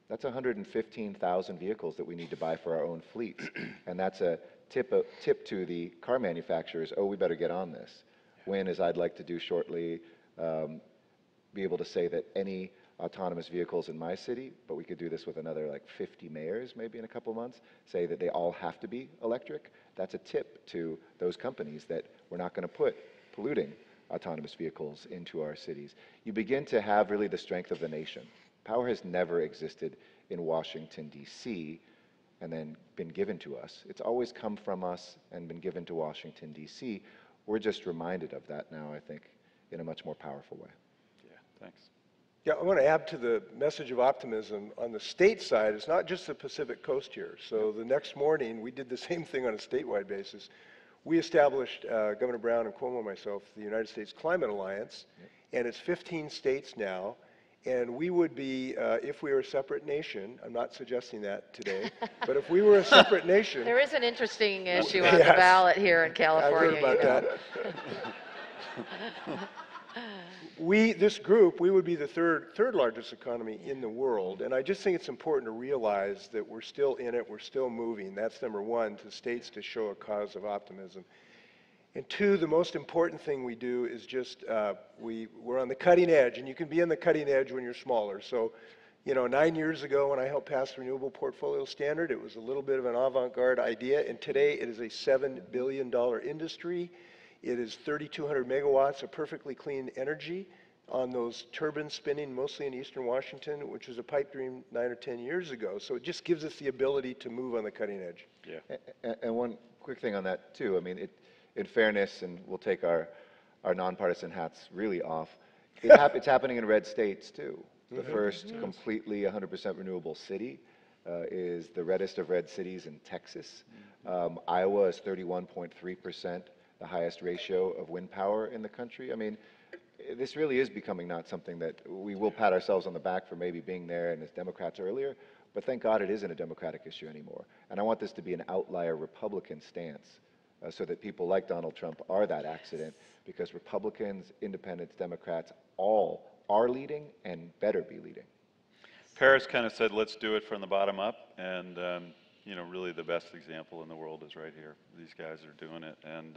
that's 115,000 vehicles that we need to buy for our own fleets. And that's a tip to the car manufacturers, oh, we better get on this. When, as I'd like to do shortly, be able to say that any autonomous vehicles in my city, but we could do this with another like 50 mayors maybe in a couple months, say that they all have to be electric. That's a tip to those companies that we're not going to put polluting autonomous vehicles into our cities. You begin to have really the strength of the nation. Power has never existed in Washington, D.C., and then been given to us. It's always come from us and been given to Washington, D.C. We're just reminded of that now, I think, in a much more powerful way. Yeah, thanks. Yeah, I want to add to the message of optimism. On the state side, it's not just the Pacific Coast here. So the next morning, we did the same thing on a statewide basis. We established, Governor Brown and Cuomo and myself, the United States Climate Alliance, and it's 15 states now. And we would be, if we were a separate nation, I'm not suggesting that today, but if we were a separate nation. There is an interesting issue on the ballot here in California. I've heard about that. This group, we would be the third largest economy in the world. And I just think it's important to realize that we're still in it, we're still moving. That's number one, to states to show a cause of optimism. And two, the most important thing we do is just, we're on the cutting edge, and you can be on the cutting edge when you're smaller. So, 9 years ago when I helped pass the Renewable Portfolio Standard, it was a little bit of an avant-garde idea, and today it is a $7 billion industry. It is 3,200 megawatts of perfectly clean energy on those turbines spinning mostly in eastern Washington, which was a pipe dream 9 or 10 years ago. So it just gives us the ability to move on the cutting edge. Yeah. And one quick thing on that too. I mean, in fairness, and we'll take our nonpartisan hats really off, it's happening in red states too. The first completely 100% renewable city is the reddest of red cities in Texas. Iowa is 31.3%, the highest ratio of wind power in the country. I mean, this really is becoming not something that we will pat ourselves on the back for maybe being there and as Democrats earlier, but thank God it isn't a Democratic issue anymore. And I want this to be an outlier Republican stance so that people like Donald Trump are that accident, because Republicans, independents, Democrats, all are leading and better be leading. Paris kind of said, let's do it from the bottom up, and you know, really the best example in the world is right here. These guys are doing it, and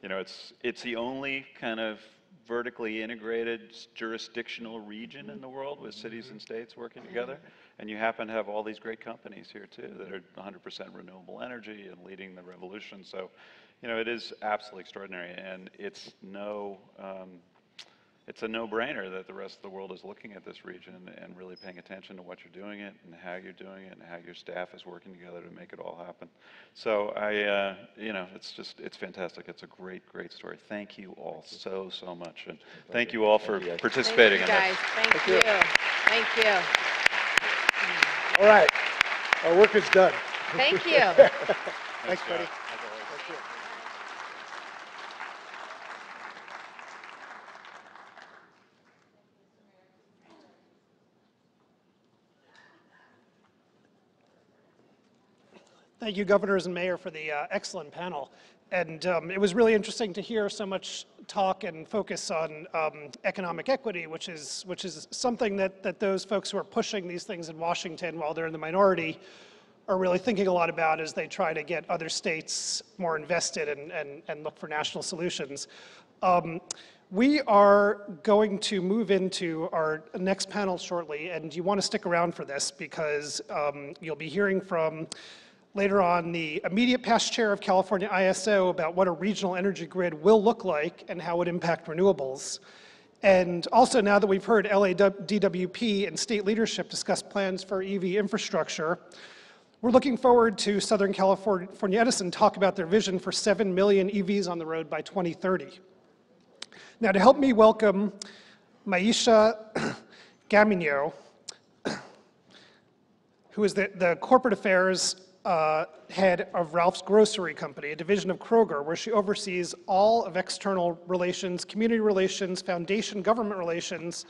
you know, it's the only kind of vertically integrated jurisdictional region in the world with cities and states working together, and you happen to have all these great companies here too that are 100% renewable energy and leading the revolution. So, you know, it is absolutely extraordinary, and it's a no-brainer that the rest of the world is looking at this region and really paying attention to what you're doing it and how you're doing it and how your staff is working together to make it all happen. So you know, it's fantastic. It's a great, great story. Thank you all so much, and thank you all for participating in guys. this. Thank you. Thank you. All right, our work is done. Thank you. Thanks, buddy. Thank you, governors and mayor, for the excellent panel. And it was really interesting to hear so much talk and focus on economic equity, which is something that those folks who are pushing these things in Washington while they're in the minority are really thinking a lot about as they try to get other states more invested and look for national solutions. We are going to move into our next panel shortly, and you want to stick around for this because you'll be hearing from later on the immediate past chair of California ISO about what a regional energy grid will look like and how it would impact renewables. And also, now that we've heard DWP and state leadership discuss plans for EV infrastructure, we're looking forward to Southern California Edison talk about their vision for 7 million EVs on the road by 2030. Now, to help me welcome Myeisha Gamino, who is the corporate affairs head of Ralph's Grocery Company, a division of Kroger, where she oversees all of external relations, community relations, foundation government relations,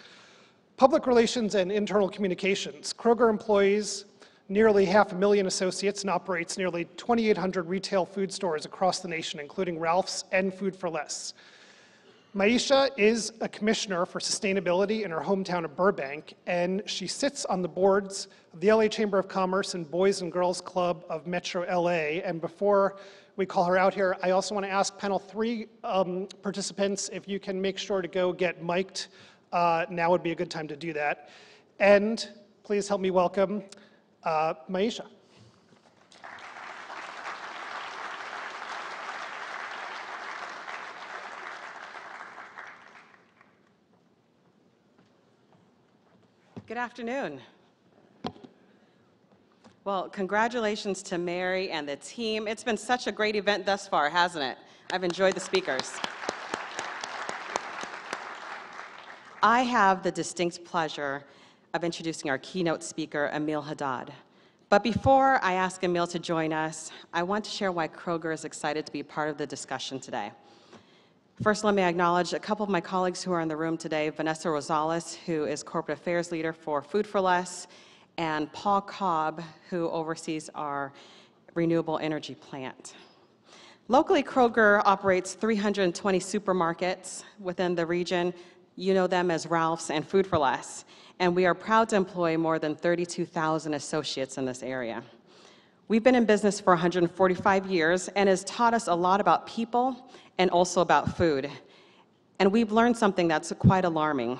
public relations, and internal communications. Kroger employs nearly 500,000 associates and operates nearly 2,800 retail food stores across the nation, including Ralph's and Food for Less. Myeisha is a commissioner for sustainability in her hometown of Burbank, and she sits on the boards of the LA Chamber of Commerce and Boys and Girls Club of Metro LA. And before we call her out here, I also want to ask panel 3 participants if you can make sure to go get mic'd. Now would be a good time to do that. And please help me welcome Myeisha. Good afternoon. Well, congratulations to Mary and the team. It's been such a great event thus far, hasn't it? I've enjoyed the speakers. I have the distinct pleasure of introducing our keynote speaker, Emile Haddad. But before I ask Emile to join us, I want to share why Kroger is excited to be part of the discussion today. First, let me acknowledge a couple of my colleagues who are in the room today, Vanessa Rosales, who is Corporate Affairs Leader for Food for Less, and Paul Cobb, who oversees our renewable energy plant. Locally, Kroger operates 320 supermarkets within the region. You know them as Ralph's and Food for Less, and we are proud to employ more than 32,000 associates in this area. We've been in business for 145 years and has taught us a lot about people and also about food. And we've learned something that's quite alarming,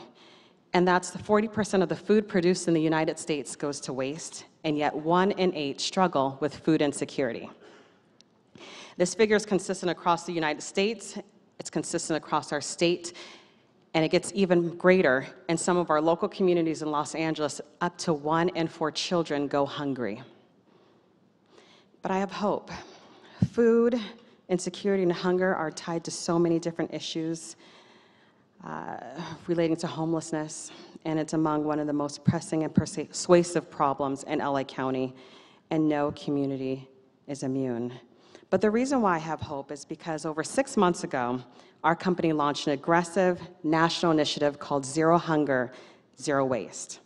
and that's the 40% of the food produced in the United States goes to waste, and yet 1 in 8 struggle with food insecurity. This figure is consistent across the United States, it's consistent across our state, and it gets even greater in some of our local communities in Los Angeles. Up to 1 in 4 children go hungry. But I have hope. Food insecurity and hunger are tied to so many different issues relating to homelessness, and it's among one of the most pressing and persuasive problems in LA County, and no community is immune. But the reason why I have hope is because over 6 months ago, our company launched an aggressive national initiative called Zero Hunger, Zero Waste.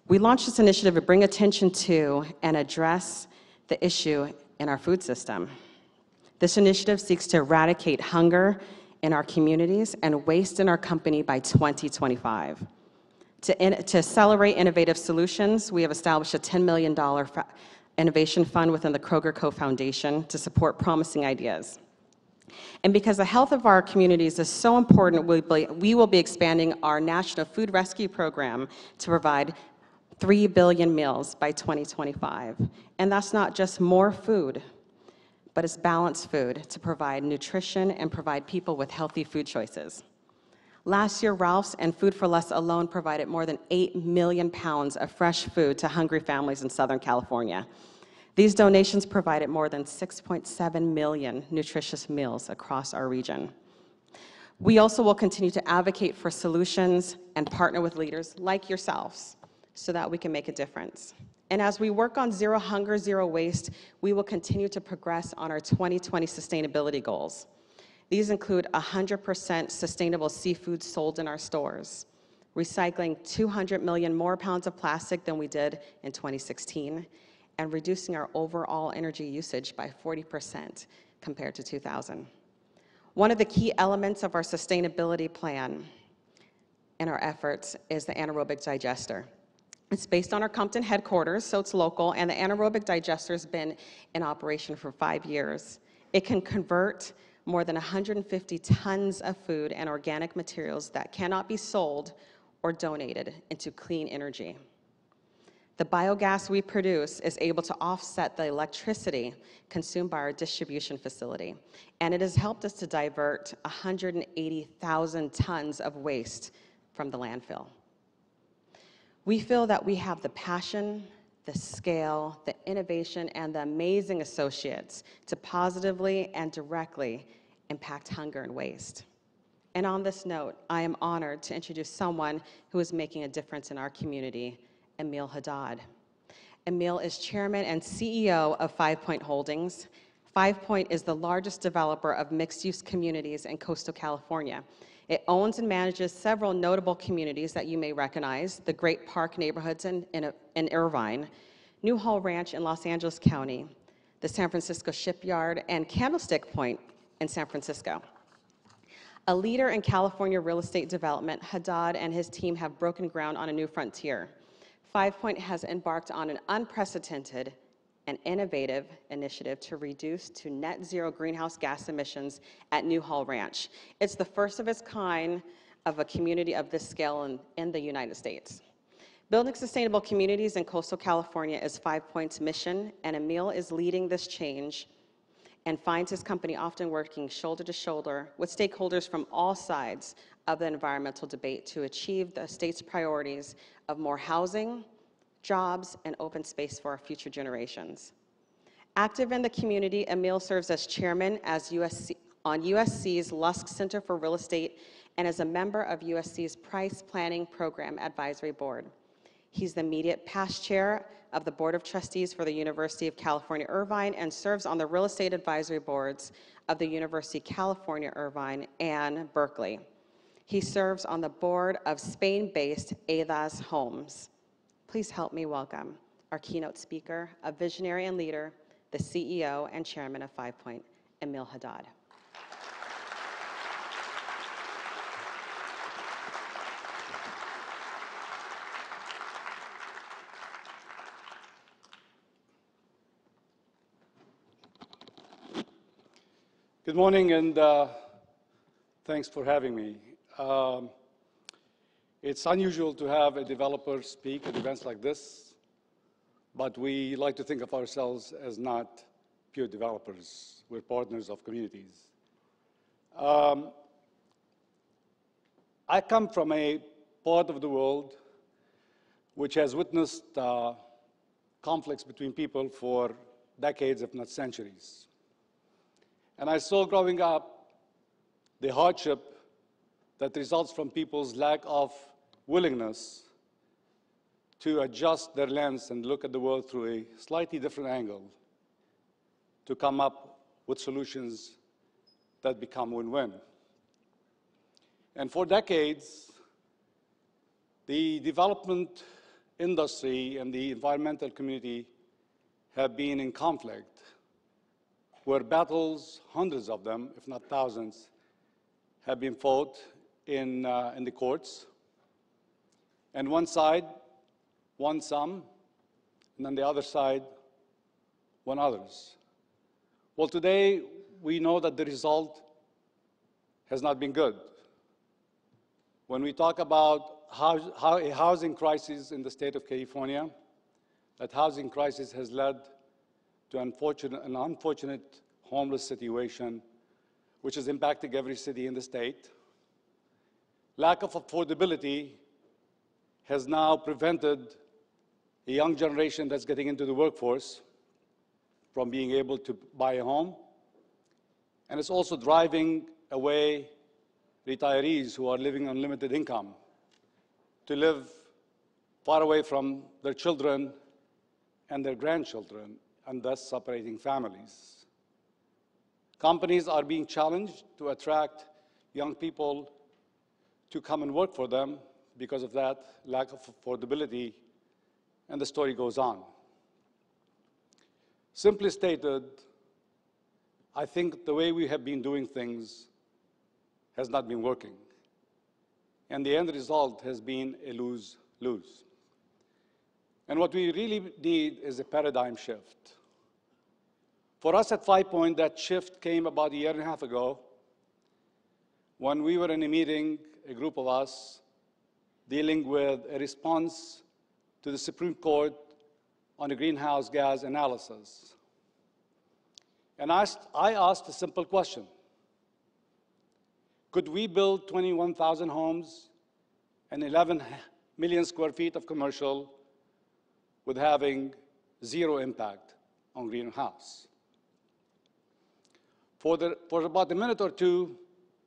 We launched this initiative to bring attention to and address the issue in our food system. This initiative seeks to eradicate hunger in our communities and waste in our company by 2025. To accelerate innovative solutions, we have established a $10 million innovation fund within the Kroger Co-Foundation to support promising ideas. And because the health of our communities is so important, we will be expanding our National Food Rescue Program to provide 3 billion meals by 2025. And that's not just more food, but it's balanced food to provide nutrition and provide people with healthy food choices. Last year, Ralph's and Food for Less alone provided more than 8 million pounds of fresh food to hungry families in Southern California. These donations provided more than 6.7 million nutritious meals across our region. We also will continue to advocate for solutions and partner with leaders like yourselves so that we can make a difference. And as we work on zero hunger, zero waste, we will continue to progress on our 2020 sustainability goals. These include 100% sustainable seafood sold in our stores, recycling 200 million more pounds of plastic than we did in 2016, and reducing our overall energy usage by 40% compared to 2000. One of the key elements of our sustainability plan and our efforts is the anaerobic digester. It's based on our Compton headquarters, so it's local, and the anaerobic digester has been in operation for 5 years. It can convert more than 150 tons of food and organic materials that cannot be sold or donated into clean energy. The biogas we produce is able to offset the electricity consumed by our distribution facility, and it has helped us to divert 180,000 tons of waste from the landfill. We feel that we have the passion, the scale, the innovation, and the amazing associates to positively and directly impact hunger and waste. And on this note, I am honored to introduce someone who is making a difference in our community, Emile Haddad. Emile is chairman and CEO of FivePoint Holdings. FivePoint is the largest developer of mixed-use communities in coastal California. It owns and manages several notable communities that you may recognize: the Great Park neighborhoods in Irvine, Newhall Ranch in Los Angeles County, the San Francisco Shipyard, and Candlestick Point in San Francisco. A leader in California real estate development, Haddad and his team have broken ground on a new frontier. FivePoint has embarked on an unprecedented and innovative initiative to reduce to net zero greenhouse gas emissions at Newhall Ranch. It's the first of its kind of a community of this scale in the United States. Building sustainable communities in coastal California is FivePoint's mission, and Emile is leading this change and finds his company often working shoulder to shoulder with stakeholders from all sides of the environmental debate to achieve the state's priorities of more housing, jobs, and open space for our future generations. Active in the community, Emile serves as chairman on USC's Lusk Center for Real Estate and as a member of USC's Price Planning Program Advisory Board. He's the immediate past chair of the Board of Trustees for the University of California, Irvine, and serves on the real estate advisory boards of the University of California, Irvine, and Berkeley. He serves on the board of Spain-based Haddad Homes. Please help me welcome our keynote speaker, a visionary and leader, the CEO and chairman of FivePoint, Emile Haddad. Good morning, and thanks for having me. It's unusual to have a developer speak at events like this, but we like to think of ourselves as not pure developers. We're partners of communities. I come from a part of the world which has witnessed conflicts between people for decades, if not centuries. And I saw growing up the hardship that results from people's lack of willingness to adjust their lens and look at the world through a slightly different angle to come up with solutions that become win-win. And for decades, the development industry and the environmental community have been in conflict, where battles, hundreds of them, if not thousands, have been fought in the courts. And one side won some, and then the other side won others. Well, today, we know that the result has not been good. When we talk about how a housing crisis in the state of California, that housing crisis has led to an unfortunate homeless situation, which is impacting every city in the state. Lack of affordability has now prevented a young generation that's getting into the workforce from being able to buy a home. And it's also driving away retirees who are living on limited income to live far away from their children and their grandchildren, and thus separating families. Companies are being challenged to attract young people to come and work for them because of that lack of affordability, and the story goes on. Simply stated, I think the way we have been doing things has not been working. And the end result has been a lose-lose. And what we really need is a paradigm shift. For us at FivePoint, that shift came about a year and a half ago when we were in a meeting, a group of us, dealing with a response to the Supreme Court on a greenhouse gas analysis. And I asked a simple question. Could we build 21,000 homes and 11 million square feet of commercial with having zero impact on greenhouse? For about a minute or two,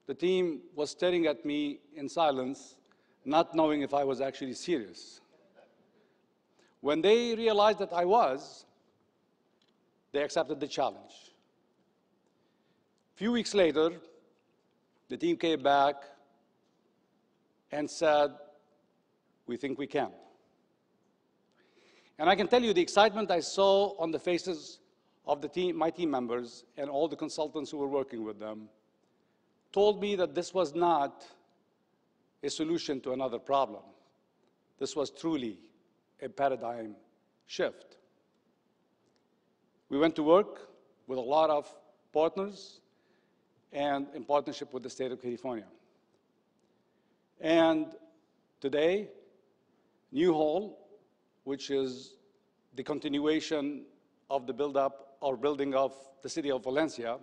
the team was staring at me in silence, not knowing if I was actually serious. When they realized that I was, they accepted the challenge. A few weeks later, the team came back and said, we think we can. And I can tell you the excitement I saw on the faces of the team, my team members and all the consultants who were working with them told me that this was not a solution to another problem. This was truly a paradigm shift. We went to work with a lot of partners and in partnership with the state of California. And today, New Hall, which is the continuation of the build-up or building of the city of Valencia,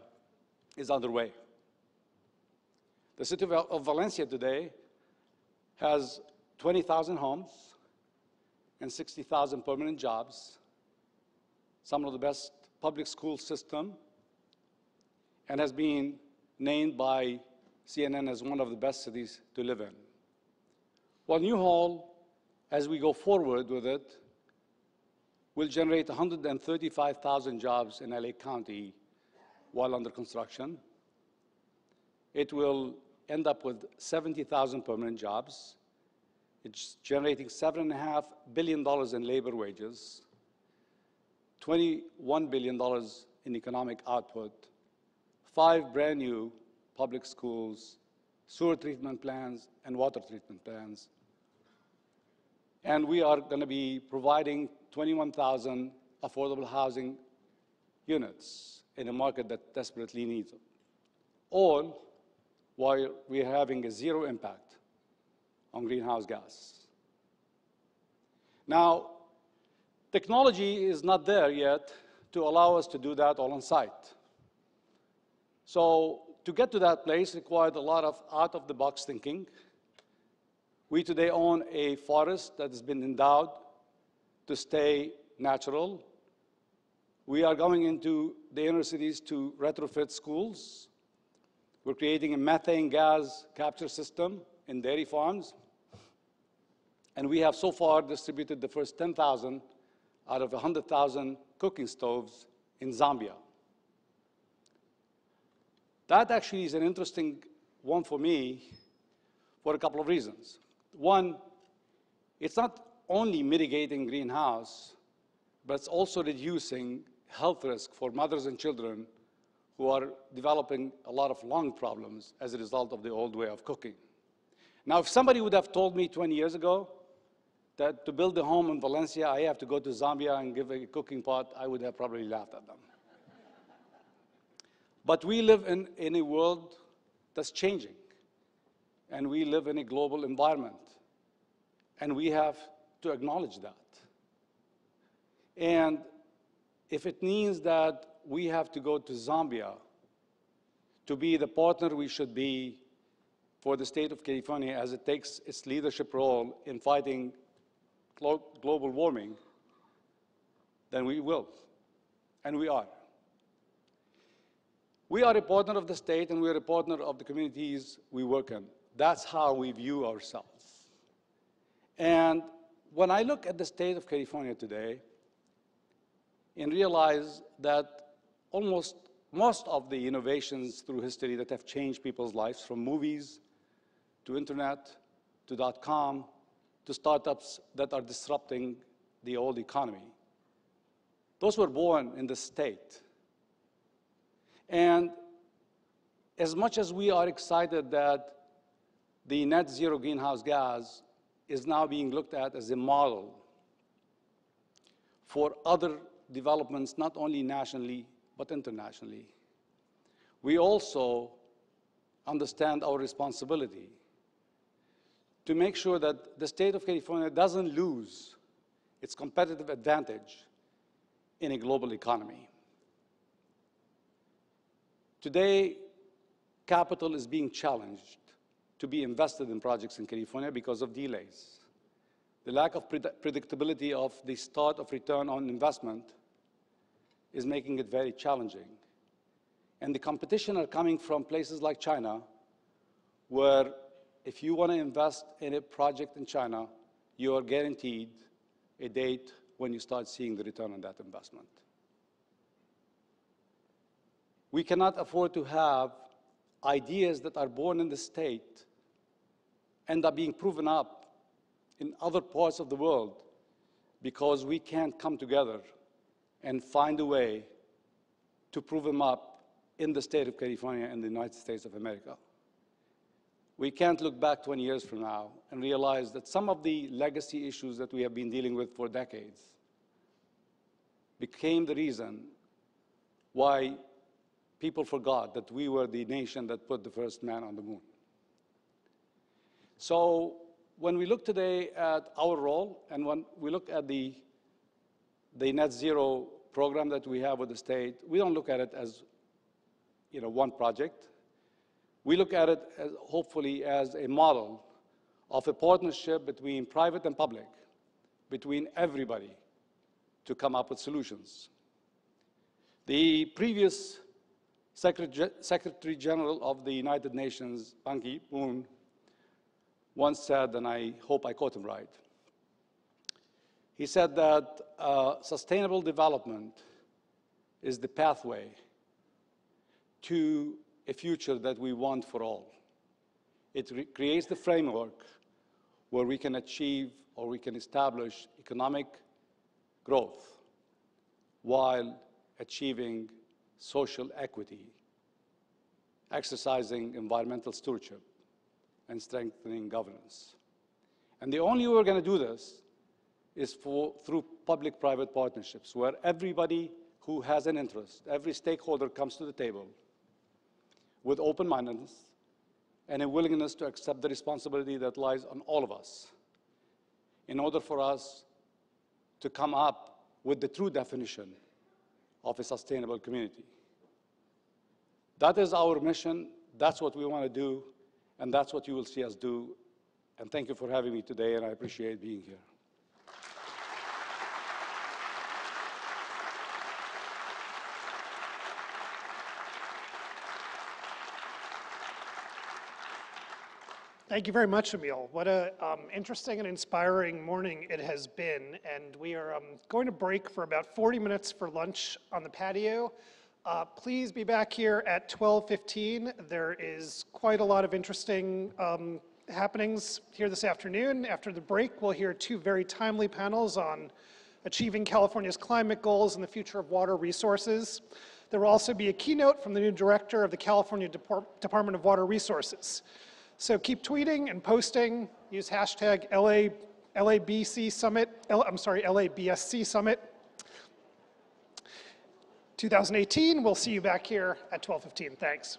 is underway. The city of Valencia today has 20,000 homes and 60,000 permanent jobs, some of the best public school system, and has been named by CNN as one of the best cities to live in. While New Hall, as we go forward with it, will generate 135,000 jobs in LA County while under construction. It will end up with 70,000 permanent jobs. It's generating $7.5 billion in labor wages, $21 billion in economic output, 5 brand new public schools, sewer treatment plants, and water treatment plants. And we are going to be providing 21,000 affordable housing units in a market that desperately needs them, all while we're having a zero impact on greenhouse gas. Now, technology is not there yet to allow us to do that all on site. So to get to that place required a lot of out-of-the-box thinking. We today own a forest that has been endowed to stay natural. We are going into the inner cities to retrofit schools. We're creating a methane gas capture system in dairy farms. And we have so far distributed the first 10,000 out of 100,000 cooking stoves in Zambia. That actually is an interesting one for me for a couple of reasons. One, it's not only mitigating greenhouse, but it's also reducing health risk for mothers and children who are developing a lot of lung problems as a result of the old way of cooking. Now, if somebody would have told me 20 years ago that to build a home in Valencia, I have to go to Zambia and give a cooking pot, I would have probably laughed at them. But we live in a world that's changing, and we live in a global environment, and we have to acknowledge that. And if it means that we have to go to Zambia to be the partner we should be for the state of California as it takes its leadership role in fighting global warming, then we will, and we are. We are a partner of the state, and we are a partner of the communities we work in. That's how we view ourselves. And when I look at the state of California today and realize that most of the innovations through history that have changed people's lives, from movies to internet to .com to startups that are disrupting the old economy, those were born in the state. And as much as we are excited that the net zero greenhouse gas is now being looked at as a model for other developments, not only nationally, but internationally, we also understand our responsibility to make sure that the state of California doesn't lose its competitive advantage in a global economy. Today, capital is being challenged to be invested in projects in California because of delays. The lack of predictability of the start of return on investment is making it very challenging. And the competition are coming from places like China, where if you want to invest in a project in China, you are guaranteed a date when you start seeing the return on that investment. We cannot afford to have ideas that are born in the state end up being proven up in other parts of the world because we can't come together and find a way to prove them up in the state of California and the United States of America. We can't look back 20 years from now and realize that some of the legacy issues that we have been dealing with for decades became the reason why people forgot that we were the nation that put the first man on the moon. So when we look today at our role, and when we look at the net zero program that we have with the state, we don't look at it as one project. We look at it as, hopefully, as a model of a partnership between private and public, between everybody, to come up with solutions. The previous Secretary General of the United Nations, Ban Ki-moon, once said, and I hope I quote him right, he said that sustainable development is the pathway to a future that we want for all. It creates the framework where we can achieve or we can establish economic growth while achieving social equity, exercising environmental stewardship, and strengthening governance. And the only way we're going to do this is through public-private partnerships, where everybody who has an interest, every stakeholder comes to the table with open-mindedness and a willingness to accept the responsibility that lies on all of us in order for us to come up with the true definition of a sustainable community. That is our mission, that's what we want to do, and that's what you will see us do. And thank you for having me today, and I appreciate being here. Thank you very much, Emile. What a interesting and inspiring morning it has been. And we are going to break for about 40 minutes for lunch on the patio. Please be back here at 12:15. There is quite a lot of interesting happenings here this afternoon. After the break, we'll hear two very timely panels on achieving California's climate goals and the future of water resources. There will also be a keynote from the new director of the California Department of Water Resources. So keep tweeting and posting. Use hashtag LABC Summit, LABSC Summit 2018. We'll see you back here at 12:15. Thanks.